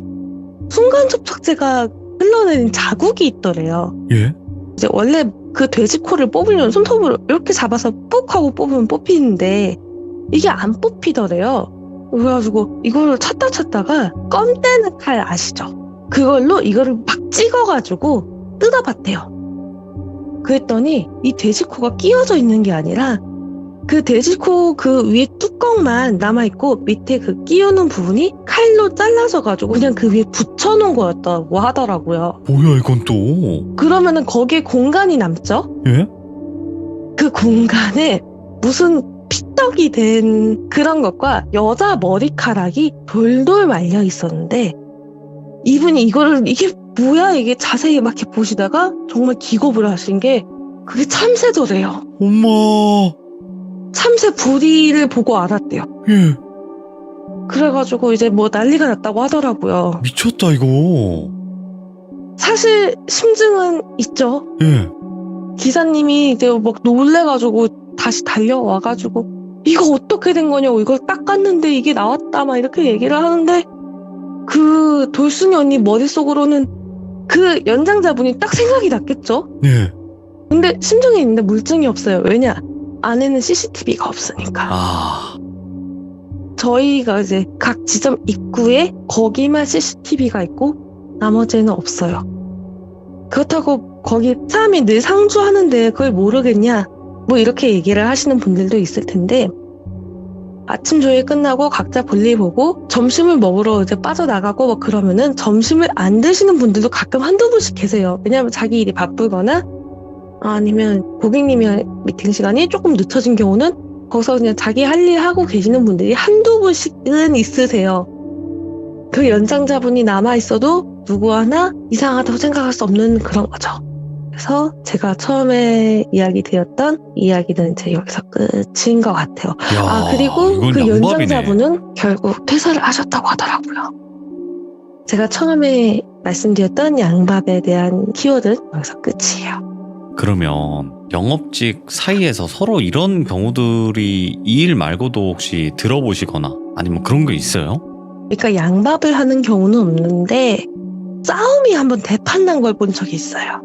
순간 접착제가 흘러내린 자국이 있더래요. 예. 이제 원래 그 돼지코를 뽑으려면 손톱으로 이렇게 잡아서 ปุ๊ 하고 뽑으면 뽑히는데 이게 안 뽑히더래요. 그래가지고 이거를 찾다가 껌 떼는 칼 아시죠? 그걸로 이거를 막 찍어가지고 뜯어봤대요. 그랬더니 이 돼지코가 끼워져 있는 게 아니라 그 돼지코 그 위에 뚜껑만 남아있고 밑에 그 끼우는 부분이 칼로 잘라져가지고 그냥 그 위에 붙여놓은 거였다고 하더라고요. 뭐야 이건 또? 그러면은 거기에 공간이 남죠? 예? 그 공간에 무슨 피떡이 된 그런 것과 여자 머리카락이 돌돌 말려 있었는데 이분이 이게 뭐야 이게 자세히 막 이렇게 보시다가 정말 기겁을 하신 게 그게 참새더래요. 엄마. 참새 부리를 보고 알았대요. 예. 그래가지고 이제 뭐 난리가 났다고 하더라고요. 미쳤다 이거. 사실 심증은 있죠. 예. 기사님이 이제 막 놀래가지고 다시 달려와가지고 이거 어떻게 된 거냐고 이걸 닦았는데 이게 나왔다 막 이렇게 얘기를 하는데 그 돌순이 언니 머릿속으로는 그 연장자분이 딱 생각이 났겠죠. 예. 근데 심증이 있는데 물증이 없어요. 왜냐? 안에는 CCTV가 없으니까. 저희가 이제 각 지점 입구에 거기만 CCTV가 있고 나머지는 없어요. 그렇다고 거기 사람이 늘 상주하는데 그걸 모르겠냐? 뭐 이렇게 얘기를 하시는 분들도 있을 텐데 아침 조회 끝나고 각자 볼일 보고 점심을 먹으러 이제 빠져나가고 뭐 그러면은 점심을 안 드시는 분들도 가끔 한두 분씩 계세요. 왜냐하면 자기 일이 바쁘거나 아니면 고객님이 미팅 시간이 조금 늦춰진 경우는 거기서 그냥 자기 할 일 하고 계시는 분들이 한두 분씩은 있으세요. 그 연장자분이 남아있어도 누구 하나 이상하다고 생각할 수 없는 그런 거죠. 그래서 제가 처음에 이야기 드렸던 이야기는 이제 여기서 끝인 것 같아요. 야, 그리고 이건 그 양밥이네. 연장자분은 결국 퇴사를 하셨다고 하더라고요. 제가 처음에 말씀드렸던 양밥에 대한 키워드는 여기서 끝이에요. 그러면 영업직 사이에서 서로 이런 경우들이 이 일 말고도 혹시 들어보시거나 아니면 그런 게 있어요? 그러니까 양밥을 하는 경우는 없는데 싸움이 한번 대판난 걸 본 적이 있어요.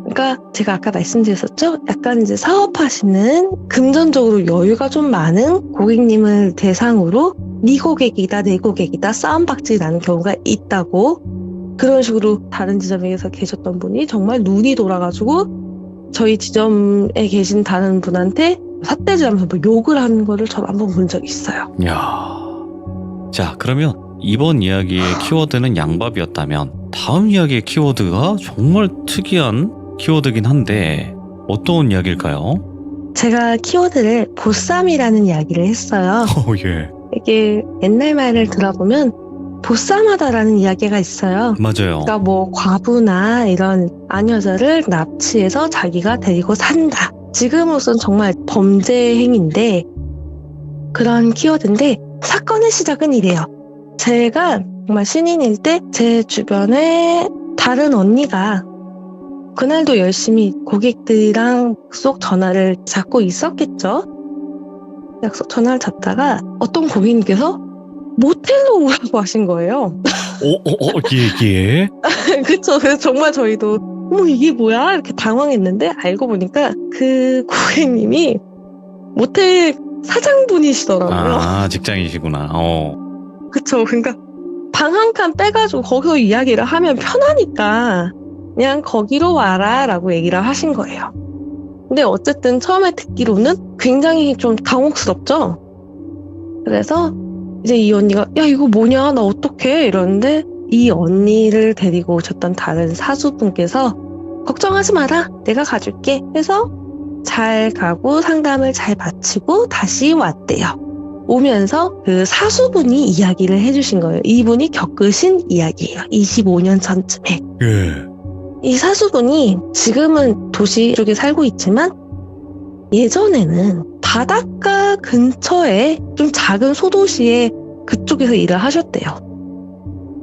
그러니까 제가 아까 말씀드렸었죠? 약간 이제 사업하시는 금전적으로 여유가 좀 많은 고객님을 대상으로 네 고객이다 내 고객이다 싸움박질이 나는 경우가 있다고 그런 식으로 다른 지점에서 계셨던 분이 정말 눈이 돌아가지고 저희 지점에 계신 다른 분한테 삿대질하면서 뭐 욕을 하는 거를 저 한번 본 적이 있어요. 야, 자 그러면 이번 이야기의 키워드는 양밥이었다면 다음 이야기의 키워드가 정말 특이한 키워드긴 한데 어떤 이야기일까요? 제가 키워드를 보쌈이라는 이야기를 했어요. 예. 이게 옛날 말을 들어보면 보쌈하다라는 이야기가 있어요. 맞아요. 그러니까 뭐 과부나 이런 아녀자를 납치해서 자기가 데리고 산다. 지금으로선 정말 범죄 행위인데 그런 키워드인데 사건의 시작은 이래요. 제가 정말 신인일 때 제 주변에 다른 언니가 그날도 열심히 고객들이랑 약속 전화를 잡고 있었겠죠. 약속 전화를 잡다가 어떤 고객님께서 모텔로 오라고 하신 거예요. 예. 그쵸. 그래서 정말 저희도 어머 이게 뭐야 이렇게 당황했는데 알고 보니까 그 고객님이 모텔 사장분이시더라고요. 아, 직장이시구나. 그쵸. 그러니까 방 한 칸 빼가지고 거기서 이야기를 하면 편하니까 그냥 거기로 와라 라고 얘기를 하신 거예요. 근데 어쨌든 처음에 듣기로는 굉장히 좀 당혹스럽죠. 그래서 이제 이 언니가 야 이거 뭐냐 나 어떡해 이러는데 이 언니를 데리고 오셨던 다른 사수분께서 걱정하지 마라 내가 가줄게 해서 잘 가고 상담을 잘 마치고 다시 왔대요. 오면서 그 사수분이 이야기를 해주신 거예요. 이분이 겪으신 이야기예요. 25년 전쯤에. 예. 이 사수분이 지금은 도시 쪽에 살고 있지만 예전에는 바닷가 근처에 좀 작은 소도시에 그쪽에서 일을 하셨대요.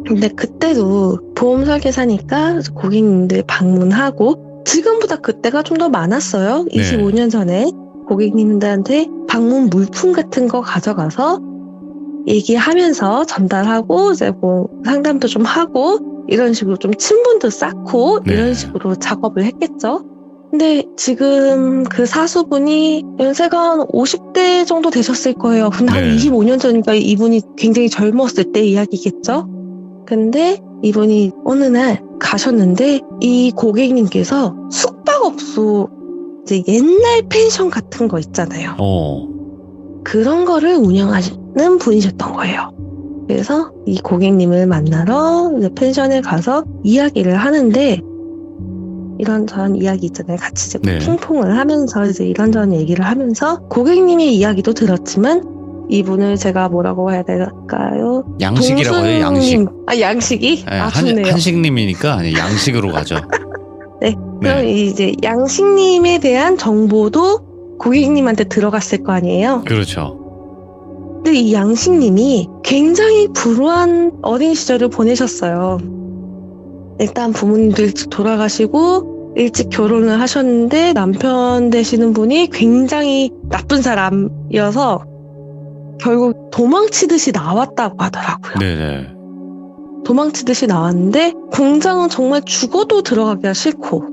근데 그때도 보험 설계사니까 고객님들 방문하고 지금보다 그때가 좀 더 많았어요. 25년 전에 고객님들한테 방문 물품 같은 거 가져가서 얘기하면서 전달하고 이제 뭐 상담도 좀 하고 이런 식으로 좀 친분도 쌓고 이런 식으로 작업을 했겠죠. 근데 지금 그 사수분이 연세가 한 50대 정도 되셨을 거예요. 근데 한 25년 전이니까 이분이 굉장히 젊었을 때 이야기겠죠. 근데 이분이 어느 날 가셨는데 이 고객님께서 숙박업소 이제 옛날 펜션 같은 거 있잖아요. 그런 거를 운영하시는 분이셨던 거예요. 그래서 이 고객님을 만나러 이제 펜션에 가서 이야기를 하는데 이런저런 이야기 있잖아요. 같이 이제 핑퐁을 하면서 이제 이런저런 얘기를 하면서 고객님의 이야기도 들었지만 이분을 제가 뭐라고 해야 될까요? 양식이라고 해요. 양식. 아 양식이? 네, 좋네요. 한식님이니까 양식으로 가죠. 네. 그럼 이제 양식님에 대한 정보도 고객님한테 들어갔을 거 아니에요? 그렇죠. 근데 이 양식님이 굉장히 불우한 어린 시절을 보내셨어요. 일단 부모님도 일찍 돌아가시고 일찍 결혼을 하셨는데 남편 되시는 분이 굉장히 나쁜 사람이어서 결국 도망치듯이 나왔다고 하더라고요. 네네. 도망치듯이 나왔는데 공장은 정말 죽어도 들어가기가 싫고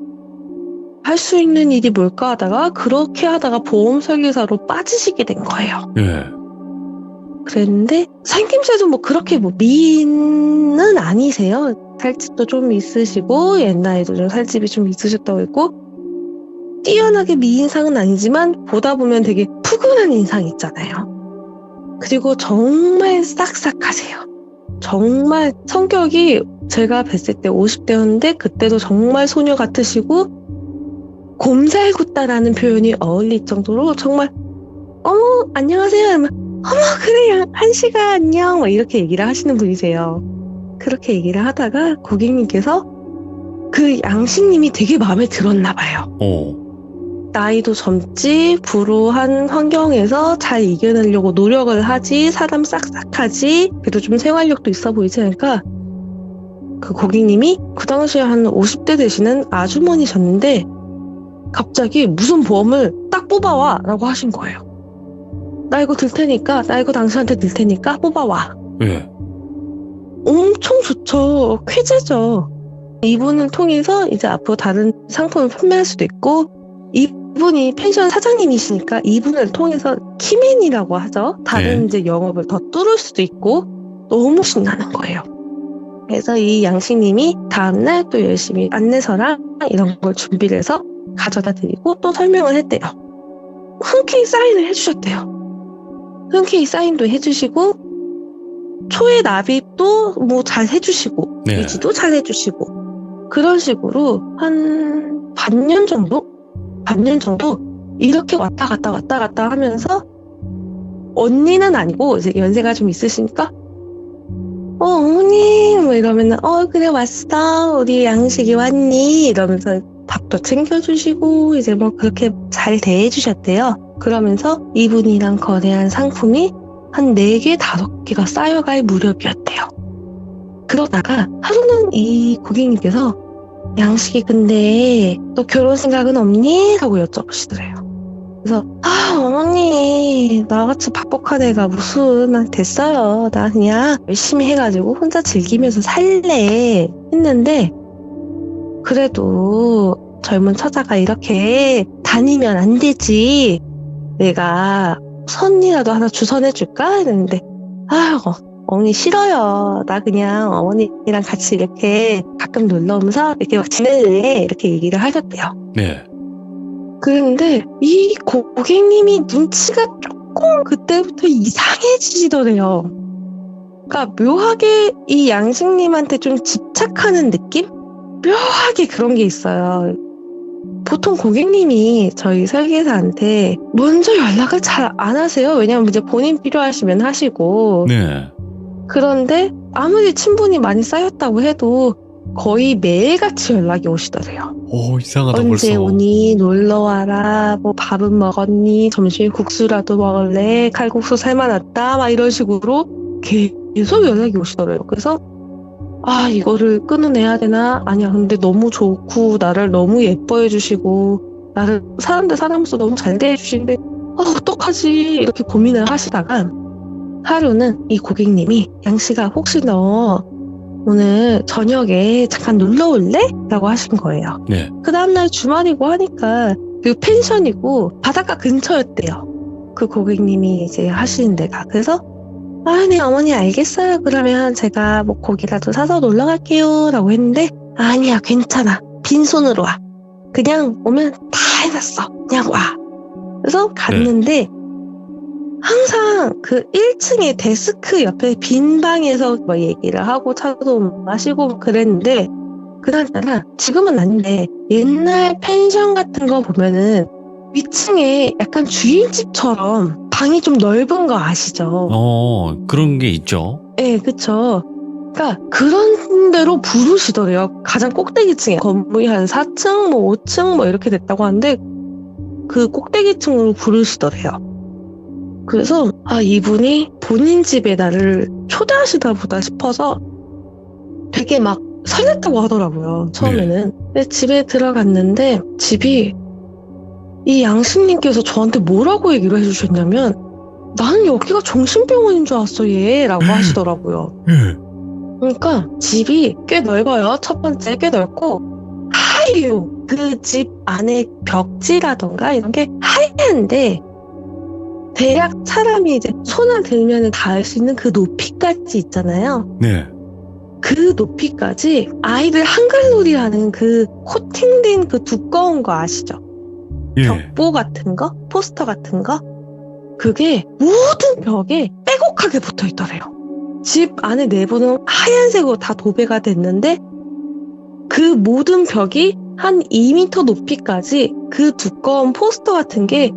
할 수 있는 일이 뭘까 하다가 그렇게 하다가 보험 설계사로 빠지시게 된 거예요. 네. 그랬는데 생김새도 뭐 그렇게 뭐 미인은 아니세요. 살집도 좀 있으시고 옛날에도 좀 살집이 좀 있으셨다고 했고 뛰어나게 미인상은 아니지만 보다 보면 되게 푸근한 인상 있잖아요. 그리고 정말 싹싹하세요. 정말 성격이 제가 뵀을 때 50대였는데 그때도 정말 소녀 같으시고 곰살궂다라는 표현이 어울릴 정도로 정말 어머 안녕하세요 이러면 어머 그래 한시가 안녕 뭐 이렇게 얘기를 하시는 분이세요. 그렇게 얘기를 하다가 고객님께서 그 양식님이 되게 마음에 들었나 봐요. 나이도 젊지, 불우한 환경에서 잘 이겨내려고 노력을 하지, 사람 싹싹하지, 그래도 좀 생활력도 있어 보이지 않을까? 그 고객님이 그 당시에 한 50대 되시는 아주머니셨는데 갑자기 무슨 보험을 딱 뽑아와 라고 하신 거예요. 나 이거 들 테니까, 나 이거 당신한테 들 테니까 뽑아와. 예. 엄청 좋죠. 쾌재죠. 이분을 통해서 이제 앞으로 다른 상품을 판매할 수도 있고, 이분이 펜션 사장님이시니까 이분을 통해서 키맨이라고 하죠. 다른 네. 이제 영업을 더 뚫을 수도 있고, 너무 신나는 거예요. 그래서 이 양식님이 다음날 또 열심히 안내서랑 이런 걸 준비를 해서 가져다 드리고 또 설명을 했대요. 흔쾌히 사인을 해주셨대요. 흔쾌히 사인도 해주시고, 초의 납입도 뭐 잘 해주시고, 네. 유지도 잘 해주시고, 그런 식으로 한 반년 정도 이렇게 왔다 갔다 하면서, 언니는 아니고 이제 연세가 좀 있으시니까 어머니 뭐 이러면은 그래 왔어, 우리 양식이 왔니, 이러면서 밥도 챙겨주시고 이제 뭐 그렇게 잘 대해주셨대요. 그러면서 이분이랑 거래한 상품이 한 4개, 5개가 쌓여갈 무렵이었대요. 그러다가 하루는 이 고객님께서 양식이 근데 너 결혼 생각은 없니? 하고 여쭤보시더래요. 그래서 어머니 나같이 박복한 애가 무슨 됐어요. 나 그냥 열심히 해가지고 혼자 즐기면서 살래 했는데, 그래도 젊은 처자가 이렇게 다니면 안 되지. 내가 선이라도 하나 주선해줄까? 했는데 어머니 싫어요. 나 그냥 어머니랑 같이 이렇게 가끔 놀러 오면서 이렇게 막 지낼래. 이렇게 얘기를 하셨대요. 네. 그런데 이 고객님이 눈치가 조금 그때부터 이상해지시더래요. 그러니까 묘하게 이 양식님한테 좀 집착하는 느낌? 묘하게 그런 게 있어요. 보통 고객님이 저희 설계사한테 먼저 연락을 잘 안 하세요. 왜냐면 이제 본인 필요하시면 하시고. 네. 그런데 아무리 친분이 많이 쌓였다고 해도 거의 매일같이 연락이 오시더래요. 이상하다 언제 벌써. 오니? 놀러와라. 뭐 밥은 먹었니? 점심에 국수라도 먹을래? 칼국수 삶아놨다. 막 이런 식으로 계속 연락이 오시더래요. 그래서 이거를 끊어내야 되나? 아니야, 근데 너무 좋고 나를 너무 예뻐해 주시고 나를 사람으로서 너무 잘 대해 주시는데 어떡하지? 이렇게 고민을 하시다가 하루는 이 고객님이 양씨가 혹시 너 오늘 저녁에 잠깐 놀러 올래? 라고 하신 거예요. 네. 그 다음날 주말이고 하니까 그 펜션이고 바닷가 근처였대요. 그 고객님이 이제 하시는 데가. 그래서 네 어머니 알겠어요. 그러면 제가 뭐 고기라도 사서 놀러 갈게요. 라고 했는데 아니야 괜찮아. 빈손으로 와. 그냥 오면 다 해놨어. 그냥 와. 그래서 갔는데 항상 그 1층의 데스크 옆에 빈 방에서 뭐 얘기를 하고 차도 마시고 그랬는데, 그날따라 지금은 아닌데 옛날 펜션 같은 거 보면은 위층에 약간 주인집처럼 방이 좀 넓은 거 아시죠? 그런 게 있죠. 네, 그쵸. 그러니까 그런 데로 부르시더래요. 가장 꼭대기층에 건물이 한 4층, 뭐 5층 뭐 이렇게 됐다고 하는데 그 꼭대기층으로 부르시더래요. 그래서 이분이 본인 집에 나를 초대하시다 보다 싶어서 되게 막 설렜다고 하더라고요. 처음에는. 근데 집에 들어갔는데 집이 이 양식님께서 저한테 뭐라고 얘기를 해주셨냐면 나는 여기가 정신병원인 줄 알았어 얘 라고 하시더라고요. 그러니까 집이 꽤 넓어요. 첫 번째 꽤 넓고 하얘요. 그 집 안에 벽지라던가 이런 게 하얀데 대략 사람이 이제 손을 들면 닿을 수 있는 그 높이까지 있잖아요. 네. 그 높이까지 아이들 한글놀이라는 그 코팅된 그 두꺼운 거 아시죠? 예. 벽보 같은 거? 포스터 같은 거? 그게 모든 벽에 빼곡하게 붙어 있더래요. 집 안에 내부는 하얀색으로 다 도배가 됐는데 그 모든 벽이 한 2m 높이까지 그 두꺼운 포스터 같은 게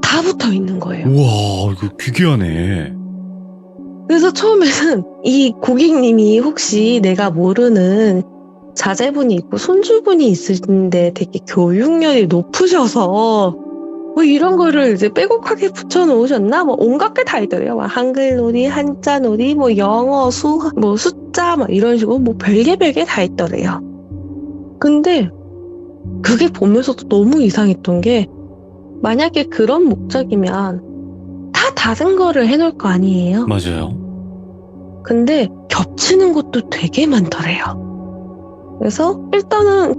다 붙어 있는 거예요. 우와, 이거 귀귀하네. 그래서 처음에는 이 고객님이 혹시 내가 모르는 자제분이 있고 손주분이 있으신데 되게 교육열이 높으셔서 뭐 이런 거를 이제 빼곡하게 붙여놓으셨나? 뭐 온갖 게 다 있더래요. 막 한글놀이, 한자놀이, 뭐 영어, 수학, 뭐 숫자, 막 이런 식으로 뭐 별게 다 있더래요. 근데 그게 보면서도 너무 이상했던 게 만약에 그런 목적이면 다 다른 거를 해놓을 거 아니에요? 맞아요. 근데 겹치는 것도 되게 많더래요. 그래서 일단은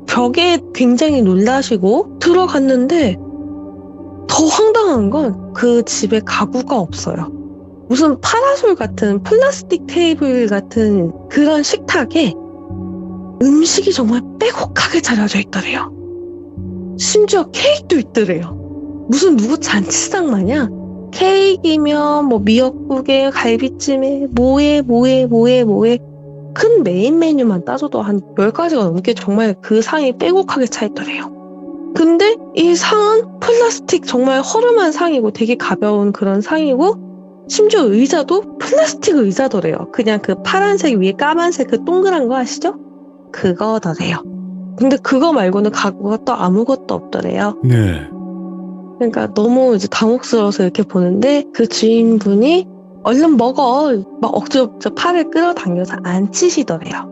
벽에 굉장히 놀라시고 들어갔는데 더 황당한 건 그 집에 가구가 없어요. 무슨 파라솔 같은 플라스틱 테이블 같은 그런 식탁에 음식이 정말 빼곡하게 차려져 있더래요. 심지어 케이크도 있더래요. 무슨 누구 잔치상 마냥 케이크이면 뭐 미역국에 갈비찜에 뭐에 큰 메인 메뉴만 따져도 한 10가지가 넘게 정말 그 상이 빼곡하게 차 있더래요. 근데 이 상은 플라스틱 정말 허름한 상이고 되게 가벼운 그런 상이고 심지어 의자도 플라스틱 의자더래요. 그냥 그 파란색 위에 까만색 그 동그란 거 아시죠? 그거더래요. 근데 그거 말고는 가구가 또 아무것도 없더래요. 네. 그러니까 너무 이제 당혹스러워서 이렇게 보는데 그 주인분이 얼른 먹어 막 억지로 팔을 끌어당겨서 앉히시더래요.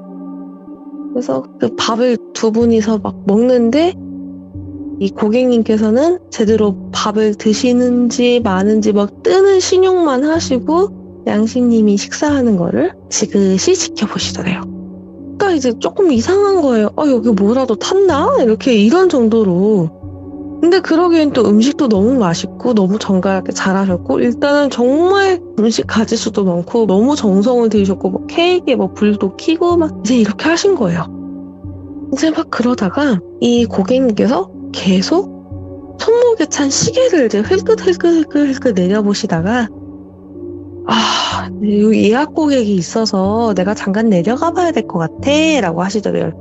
그래서 그 밥을 두 분이서 막 먹는데 이 고객님께서는 제대로 밥을 드시는지 마는지 막 뜨는 신용만 하시고 양식님이 식사하는 거를 지그시 지켜보시더래요. 그러니까 이제 조금 이상한 거예요. 여기 뭐라도 탔나? 이렇게 이런 정도로. 근데 그러기엔 또 음식도 너무 맛있고 너무 정갈하게 잘하셨고 일단은 정말 음식 가짓수도 많고 너무 정성을 들이셨고 뭐 케이크에 뭐 불도 켜고 막 이제 이렇게 하신 거예요. 이제 막 그러다가 이 고객님께서 계속 손목에 찬 시계를 이제 흘끗 내려보시다가 여기 예약 고객이 있어서 내가 잠깐 내려가 봐야 될 것 같아 라고 하시더래요.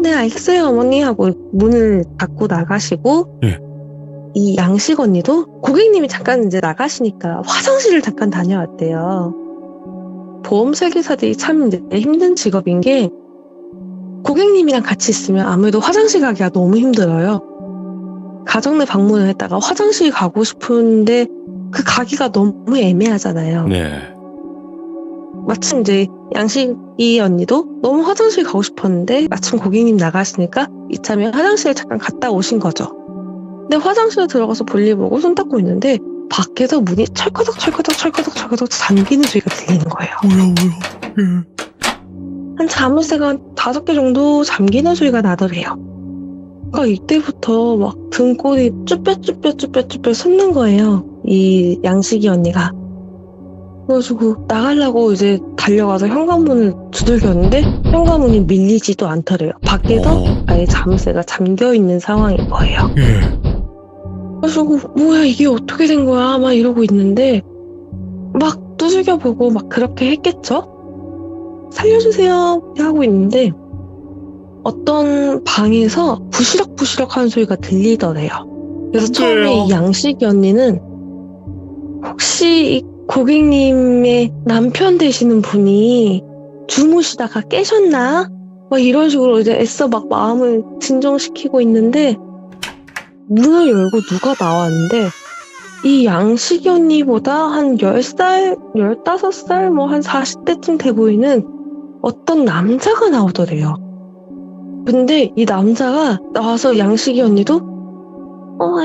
네 알겠어요 어머니 하고 문을 닫고 나가시고 네. 이 양식 언니도 고객님이 잠깐 이제 나가시니까 화장실을 잠깐 다녀왔대요. 보험 설계사들이 참 이제 힘든 직업인 게 고객님이랑 같이 있으면 아무래도 화장실 가기가 너무 힘들어요. 가정 내 방문을 했다가 화장실 가고 싶은데 그 가기가 너무 애매하잖아요. 네. 마침 이제 양식이 언니도 너무 화장실 가고 싶었는데 마침 고객님 나가시니까 이참에 화장실에 잠깐 갔다 오신 거죠. 근데 화장실에 들어가서 볼일 보고 손 닦고 있는데 밖에서 문이 철커덕 잠기는 소리가 들리는 거예요. 뭐야. 한 자물쇠가 한 5개 정도 잠기는 소리가 나더래요. 그러니까 이때부터 막 등골이 쭈뼛 솟는 거예요. 이 양식이 언니가. 그래가지고 나가려고 이제 달려가서 현관문을 두들겼는데 현관문이 밀리지도 않더래요. 밖에서 아예 자물쇠가 잠겨있는 상황인 거예요. 예. 그래가지고 뭐야 이게 어떻게 된 거야 막 이러고 있는데 막 두들겨보고 막 그렇게 했겠죠? 살려주세요 하고 있는데 어떤 방에서 부시럭 하는 소리가 들리더래요. 그래서 처음에 이 양식이 언니는 혹시 이 고객님의 남편 되시는 분이 주무시다가 깨셨나? 막 이런 식으로 이제 애써 막 마음을 진정시키고 있는데 문을 열고 누가 나왔는데 이 양식이 언니보다 한 10살, 15살, 뭐 한 40대쯤 돼 보이는 어떤 남자가 나오더래요. 근데 이 남자가 나와서 양식이 언니도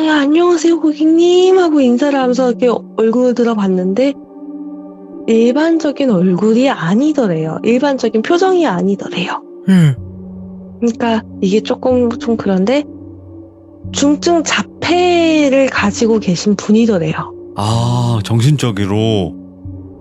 야, 안녕하세요 고객님 하고 인사를 하면서 이렇게 얼굴을 들어봤는데 일반적인 얼굴이 아니더래요. 일반적인 표정이 아니더래요. 그러니까 이게 조금 좀 그런데 중증 자폐를 가지고 계신 분이더래요. 아, 정신적으로.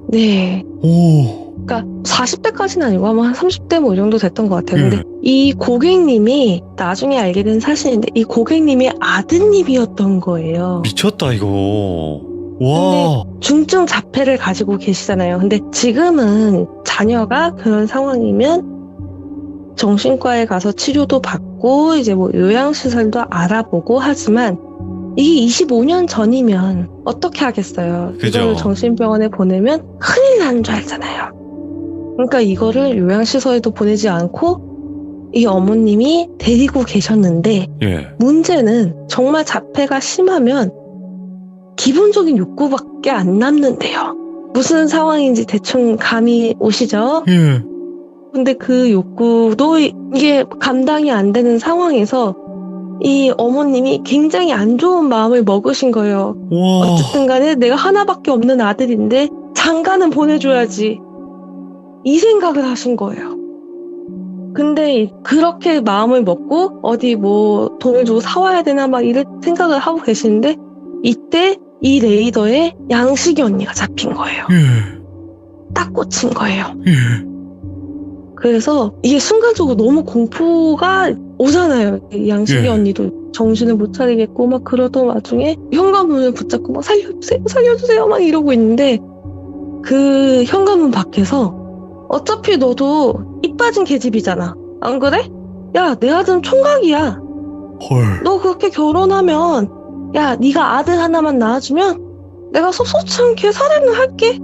네. 오. 그러니까 40대까지는 아니고 아마 한 30대 뭐 이 정도 됐던 것 같아요. 근데 이 고객님이 나중에 알게 된 사실인데 이 고객님이 아드님이었던 거예요. 미쳤다 이거. 와. 중증 자폐를 가지고 계시잖아요. 근데 지금은 자녀가 그런 상황이면 정신과에 가서 치료도 받고 이제 뭐 요양시설도 알아보고 하지만 이게 25년 전이면 어떻게 하겠어요? 그죠. 이걸 정신병원에 보내면 큰일 나는 줄 알잖아요. 그러니까 이거를 요양시설에도 보내지 않고 이 어머님이 데리고 계셨는데 예. 문제는 정말 자폐가 심하면 기본적인 욕구밖에 안 남는데요. 무슨 상황인지 대충 감이 오시죠? 예. 근데 그 욕구도 이게 감당이 안 되는 상황에서 이 어머님이 굉장히 안 좋은 마음을 먹으신 거예요. 와. 어쨌든 간에 내가 하나밖에 없는 아들인데 장가는 보내줘야지. 이 생각을 하신 거예요. 근데 그렇게 마음을 먹고 어디 뭐 돈을 주고 사와야 되나 막 이런 생각을 하고 계시는데 이때 이 레이더에 양식이 언니가 잡힌 거예요. 예. 딱 꽂힌 거예요. 예. 그래서 이게 순간적으로 너무 공포가 오잖아요. 이 양식이 예. 언니도 정신을 못 차리겠고 막 그러던 와중에 현관문을 붙잡고 막 살려주세요, 살려주세요 막 이러고 있는데 그 현관문 밖에서 어차피 너도 이 빠진 계집이잖아. 안 그래? 야, 내 아들은 총각이야. 헐. 너 그렇게 결혼하면 야, 네가 아들 하나만 낳아주면 내가 섭섭치 않게 살인을 할게.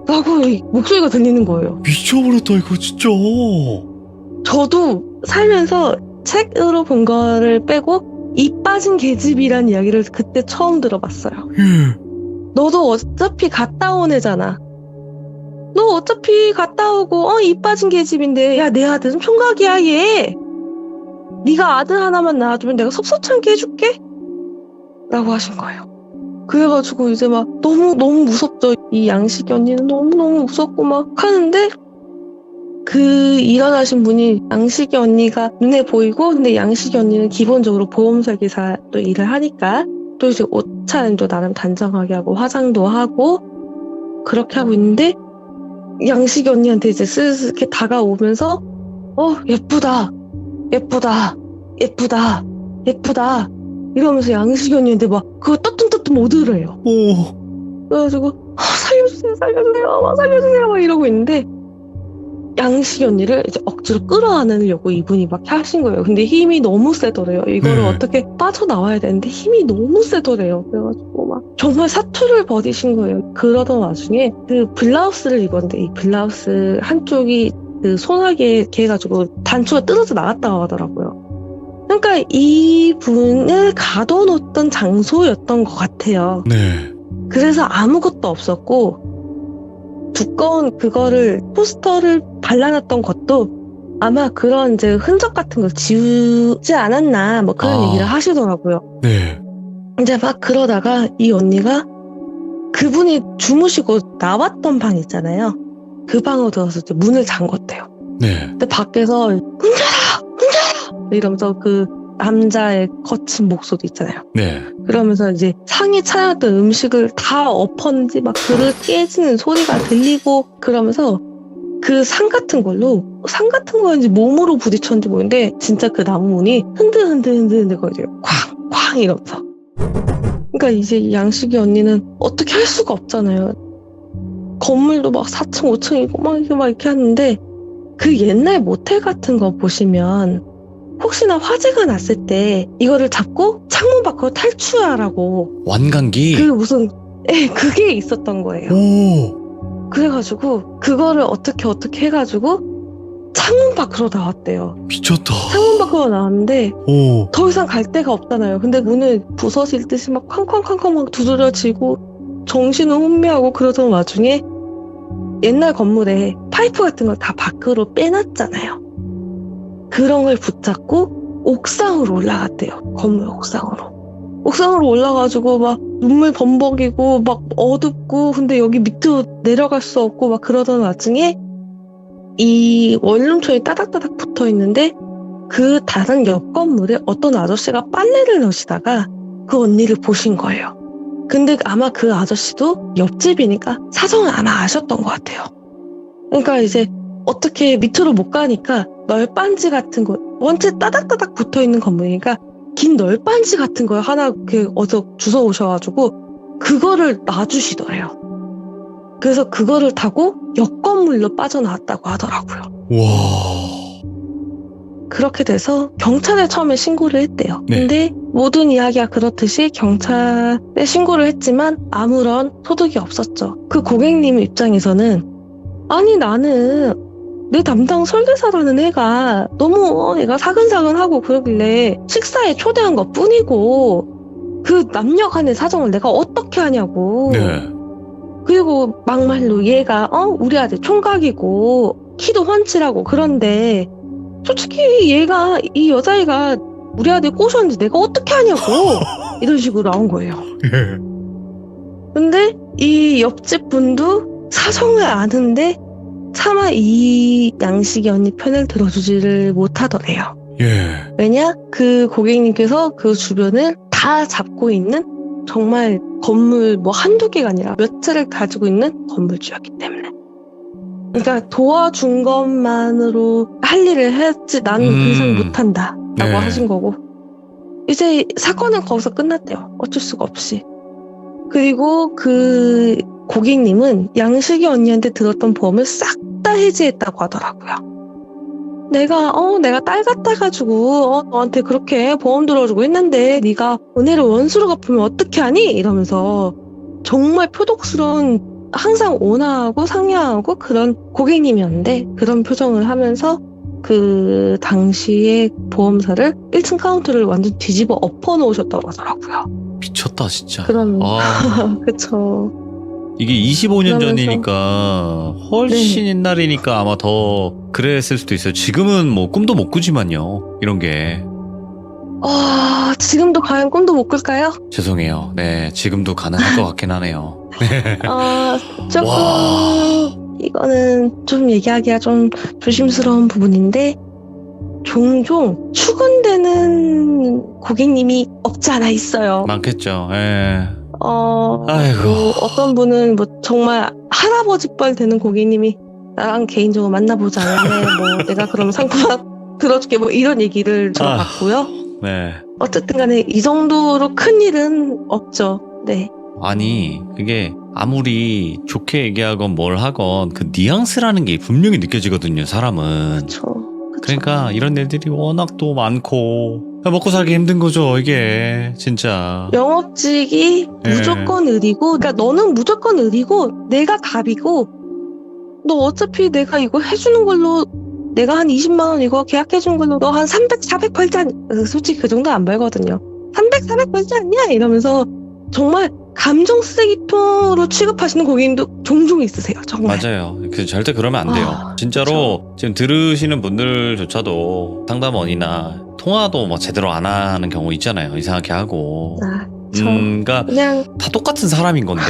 라고 목소리가 들리는 거예요. 미쳐버렸다 이거 진짜. 저도 살면서 책으로 본 거를 빼고 이 빠진 계집이란 이야기를 그때 처음 들어봤어요. 예. 너도 어차피 갔다 온 애잖아. 너 어차피 갔다 오고 이 빠진 계집인데 야, 내 아들은 총각이야 얘. 네가 아들 하나만 낳아주면 내가 섭섭치 않게 해줄게. 라고 하신 거예요. 그래가지고 이제 막 너무 무섭죠. 이 양식이 언니는 너무너무 무섭고 막 하는데 그 일어나신 분이 양식이 언니가 눈에 보이고 근데 양식이 언니는 기본적으로 보험설계사 또 일을 하니까 또 이제 옷차림도 나름 단정하게 하고 화장도 하고 그렇게 하고 있는데 양식이 언니한테 이제 슬슬 이렇게 다가오면서 예쁘다 예쁘다 예쁘다 예쁘다 이러면서 양식이 언니한테 막 그거 떠듬떠듬 오더래요. 오. 그래가지고 살려주세요 살려주세요 막 살려주세요 막 이러고 있는데 양식이 언니를 이제 억지로 끌어안으려고 이분이 막 하신 거예요. 근데 힘이 너무 세더래요. 이거를 네. 어떻게 빠져나와야 되는데 힘이 너무 세더래요. 그래가지고 막 정말 사투를 벌이신 거예요. 그러던 와중에 그 블라우스를 입었는데 이 블라우스 한쪽이 그 소나기에 이렇게 해가지고 단추가 뜯어져 나갔다고 하더라고요. 그러니까 이분을 가둬놓던 장소였던 것 같아요. 네. 그래서 아무것도 없었고 두꺼운 그거를 포스터를 발라놨던 것도 아마 그런 이제 흔적 같은 걸 지우지 않았나 뭐 그런 얘기를 하시더라고요. 네. 이제 막 그러다가 이 언니가 그분이 주무시고 나왔던 방 있잖아요. 그 방으로 들어가서 이제 문을 잠궜대요. 네. 근데 밖에서 문열아 이러면서 그 남자의 거친 목소리 있잖아요. 네. 그러면서 이제 상에 차려놨던 음식을 다 엎었는지 막 그릇 깨지는 소리가 들리고 그러면서 그 상 같은 거인지 몸으로 부딪혔는지 모르는데 진짜 그 나무문이 흔들흔들 거려요. 쾅쾅 이러면서. 그러니까 이제 양식이 언니는 어떻게 할 수가 없잖아요. 건물도 막 4층 5층이고 막 이렇게 하는데 그 옛날 모텔 같은 거 보시면 혹시나 화재가 났을 때 이거를 잡고 창문 밖으로 탈출하라고 완강기. 그게 있었던 거예요. 오. 그래가지고 그거를 어떻게 해가지고 창문 밖으로 나왔대요. 미쳤다. 창문 밖으로 나왔는데 오. 더 이상 갈 데가 없잖아요. 근데 문을 부서질 듯이 막 쾅쾅쾅쾅 막 두드려지고 정신을 혼미하고 그러던 와중에 옛날 건물에 파이프 같은 걸 다 밖으로 빼놨잖아요. 그런 걸 붙잡고 옥상으로 올라갔대요. 건물 옥상으로. 옥상으로 올라가지고 막 눈물 범벅이고 막 어둡고 근데 여기 밑으로 내려갈 수 없고 막 그러던 와중에 이 원룸촌이 따닥따닥 붙어 있는데 그 다른 옆 건물에 어떤 아저씨가 빨래를 넣으시다가 그 언니를 보신 거예요. 근데 아마 그 아저씨도 옆집이니까 사정을 아마 아셨던 것 같아요. 그러니까 이제 어떻게 밑으로 못 가니까 널빤지 같은 거 원체 따닥따닥 붙어있는 건물이니까 긴 널빤지 같은 거 하나 이렇게 어디서 주워 오셔가지고 그거를 놔주시더래요. 그래서 그거를 타고 옆 건물로 빠져나왔다고 하더라고요. 와. 그렇게 돼서 경찰에 처음에 신고를 했대요. 네. 근데 모든 이야기가 그렇듯이 경찰에 신고를 했지만 아무런 소득이 없었죠. 그 고객님 입장에서는 아니 나는 내 담당 설계사라는 애가 너무 애가 사근사근하고 그러길래 식사에 초대한 것 뿐이고 그 남녀 간의 사정을 내가 어떻게 하냐고. 네. 그리고 막말로 얘가 우리 아들 총각이고 키도 훤칠하고 그런데 솔직히 얘가 이 여자애가 우리 아들 꼬셨는데 내가 어떻게 하냐고 이런 식으로 나온 거예요. 예. 근데 이 옆집 분도 사정을 아는데 차마 이 양식이 언니 편을 들어주지를 못하더래요. 예. 왜냐? 그 고객님께서 그 주변을 다 잡고 있는 정말 건물 뭐 한두 개가 아니라 몇 채를 가지고 있는 건물주였기 때문에. 그러니까 도와준 것만으로 할 일을 했지 나는 그 이상 못한다 라고 네. 하신 거고 이제 사건은 거기서 끝났대요. 어쩔 수가 없이. 그리고 그 고객님은 양식이 언니한테 들었던 보험을 싹 다 해지했다고 하더라고요. 내가 딸 같아가지고 너한테 그렇게 보험 들어주고 했는데 네가 은혜를 원수로 갚으면 어떻게 하니? 이러면서 정말 표독스러운 항상 온화하고 상냥하고 그런 고객님이었는데 그런 표정을 하면서 그 당시에 보험사를 1층 카운터를 완전 뒤집어 엎어놓으셨다고 하더라고요. 미쳤다 진짜. 그런 아, 그쵸. 이게 25년 그러면서- 전이니까 훨씬 네. 옛날이니까 아마 더 그랬을 수도 있어요. 지금은 뭐 꿈도 못 꾸지만요. 이런 게. 지금도 과연 꿈도 못 꿀까요? 죄송해요. 네, 지금도 가능할 것 같긴 하네요. 조금 와. 이거는 좀 얘기하기가 좀 조심스러운 부분인데 종종 추근되는 고객님이 없지 않아 있어요. 많겠죠. 예. 아이고. 뭐 어떤 분은 뭐 정말 할아버지뻘 되는 고객님이 나랑 개인적으로 만나보자. 뭐 내가 그럼 상품 들어줄게 뭐 이런 얘기를 들어봤고요. 네. 어쨌든 간에 이 정도로 큰 일은 없죠. 네. 아니, 그게 아무리 좋게 얘기하건 뭘 하건 그 뉘앙스라는 게 분명히 느껴지거든요, 사람은. 그쵸. 그러니까 이런 일들이 워낙 또 많고 먹고 살기 힘든 거죠, 이게. 진짜. 영업직이 예. 무조건 을이고, 그러니까 너는 무조건 을이고, 내가 갑이고, 너 어차피 내가 이거 해주는 걸로, 내가 한 20만 원 이거 계약해준 걸로 너 한 300, 400 벌지 않냐? 솔직히 그 정도 안 벌거든요. 300, 400 벌지 않냐? 이러면서 정말 감정 쓰레기통으로 취급하시는 고객님도 종종 있으세요, 정말. 맞아요. 절대 그러면 안 돼요. 진짜로 지금 들으시는 분들조차도 상담원이나 통화도 뭐 제대로 안 하는 경우 있잖아요. 이상하게 하고. 그러니까 그냥 다 똑같은 사람인 건데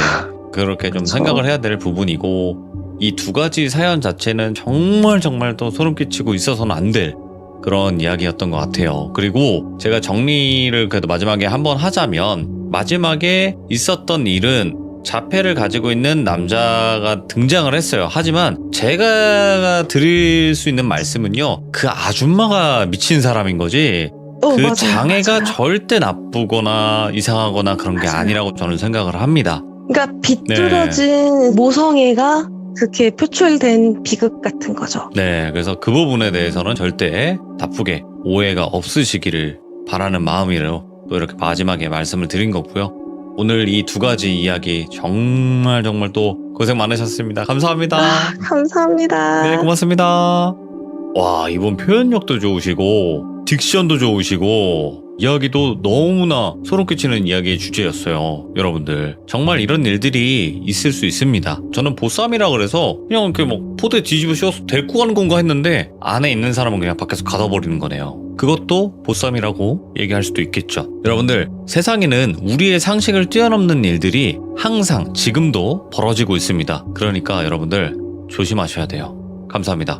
그렇게 좀 그쵸. 생각을 해야 될 부분이고 이 두 가지 사연 자체는 정말 또 소름 끼치고 있어서는 안 될 그런 이야기였던 것 같아요. 그리고 제가 정리를 그래도 마지막에 한번 하자면 마지막에 있었던 일은 자폐를 가지고 있는 남자가 등장을 했어요. 하지만 제가 드릴 수 있는 말씀은요. 그 아줌마가 미친 사람인 거지 그 맞아요, 장애가 맞아요. 절대 나쁘거나 이상하거나 그런 게 맞아요. 아니라고 저는 생각을 합니다. 그러니까 비뚤어진 모성애가 그렇게 표출된 비극 같은 거죠. 네, 그래서 그 부분에 대해서는 절대 나쁘게 오해가 없으시기를 바라는 마음으로 또 이렇게 마지막에 말씀을 드린 거고요. 오늘 이 두 가지 이야기 정말 또 고생 많으셨습니다. 감사합니다. 감사합니다. 네, 고맙습니다. 와, 이번 표현력도 좋으시고 딕션도 좋으시고 이야기도 너무나 소름 끼치는 이야기의 주제였어요. 여러분들 정말 이런 일들이 있을 수 있습니다. 저는 보쌈이라 그래서 그냥 이렇게 뭐 포대 뒤집어 씌워서 데리고 가는 건가 했는데 안에 있는 사람은 그냥 밖에서 가둬버리는 거네요. 그것도 보쌈이라고 얘기할 수도 있겠죠. 여러분들 세상에는 우리의 상식을 뛰어넘는 일들이 항상 지금도 벌어지고 있습니다. 그러니까 여러분들 조심하셔야 돼요. 감사합니다.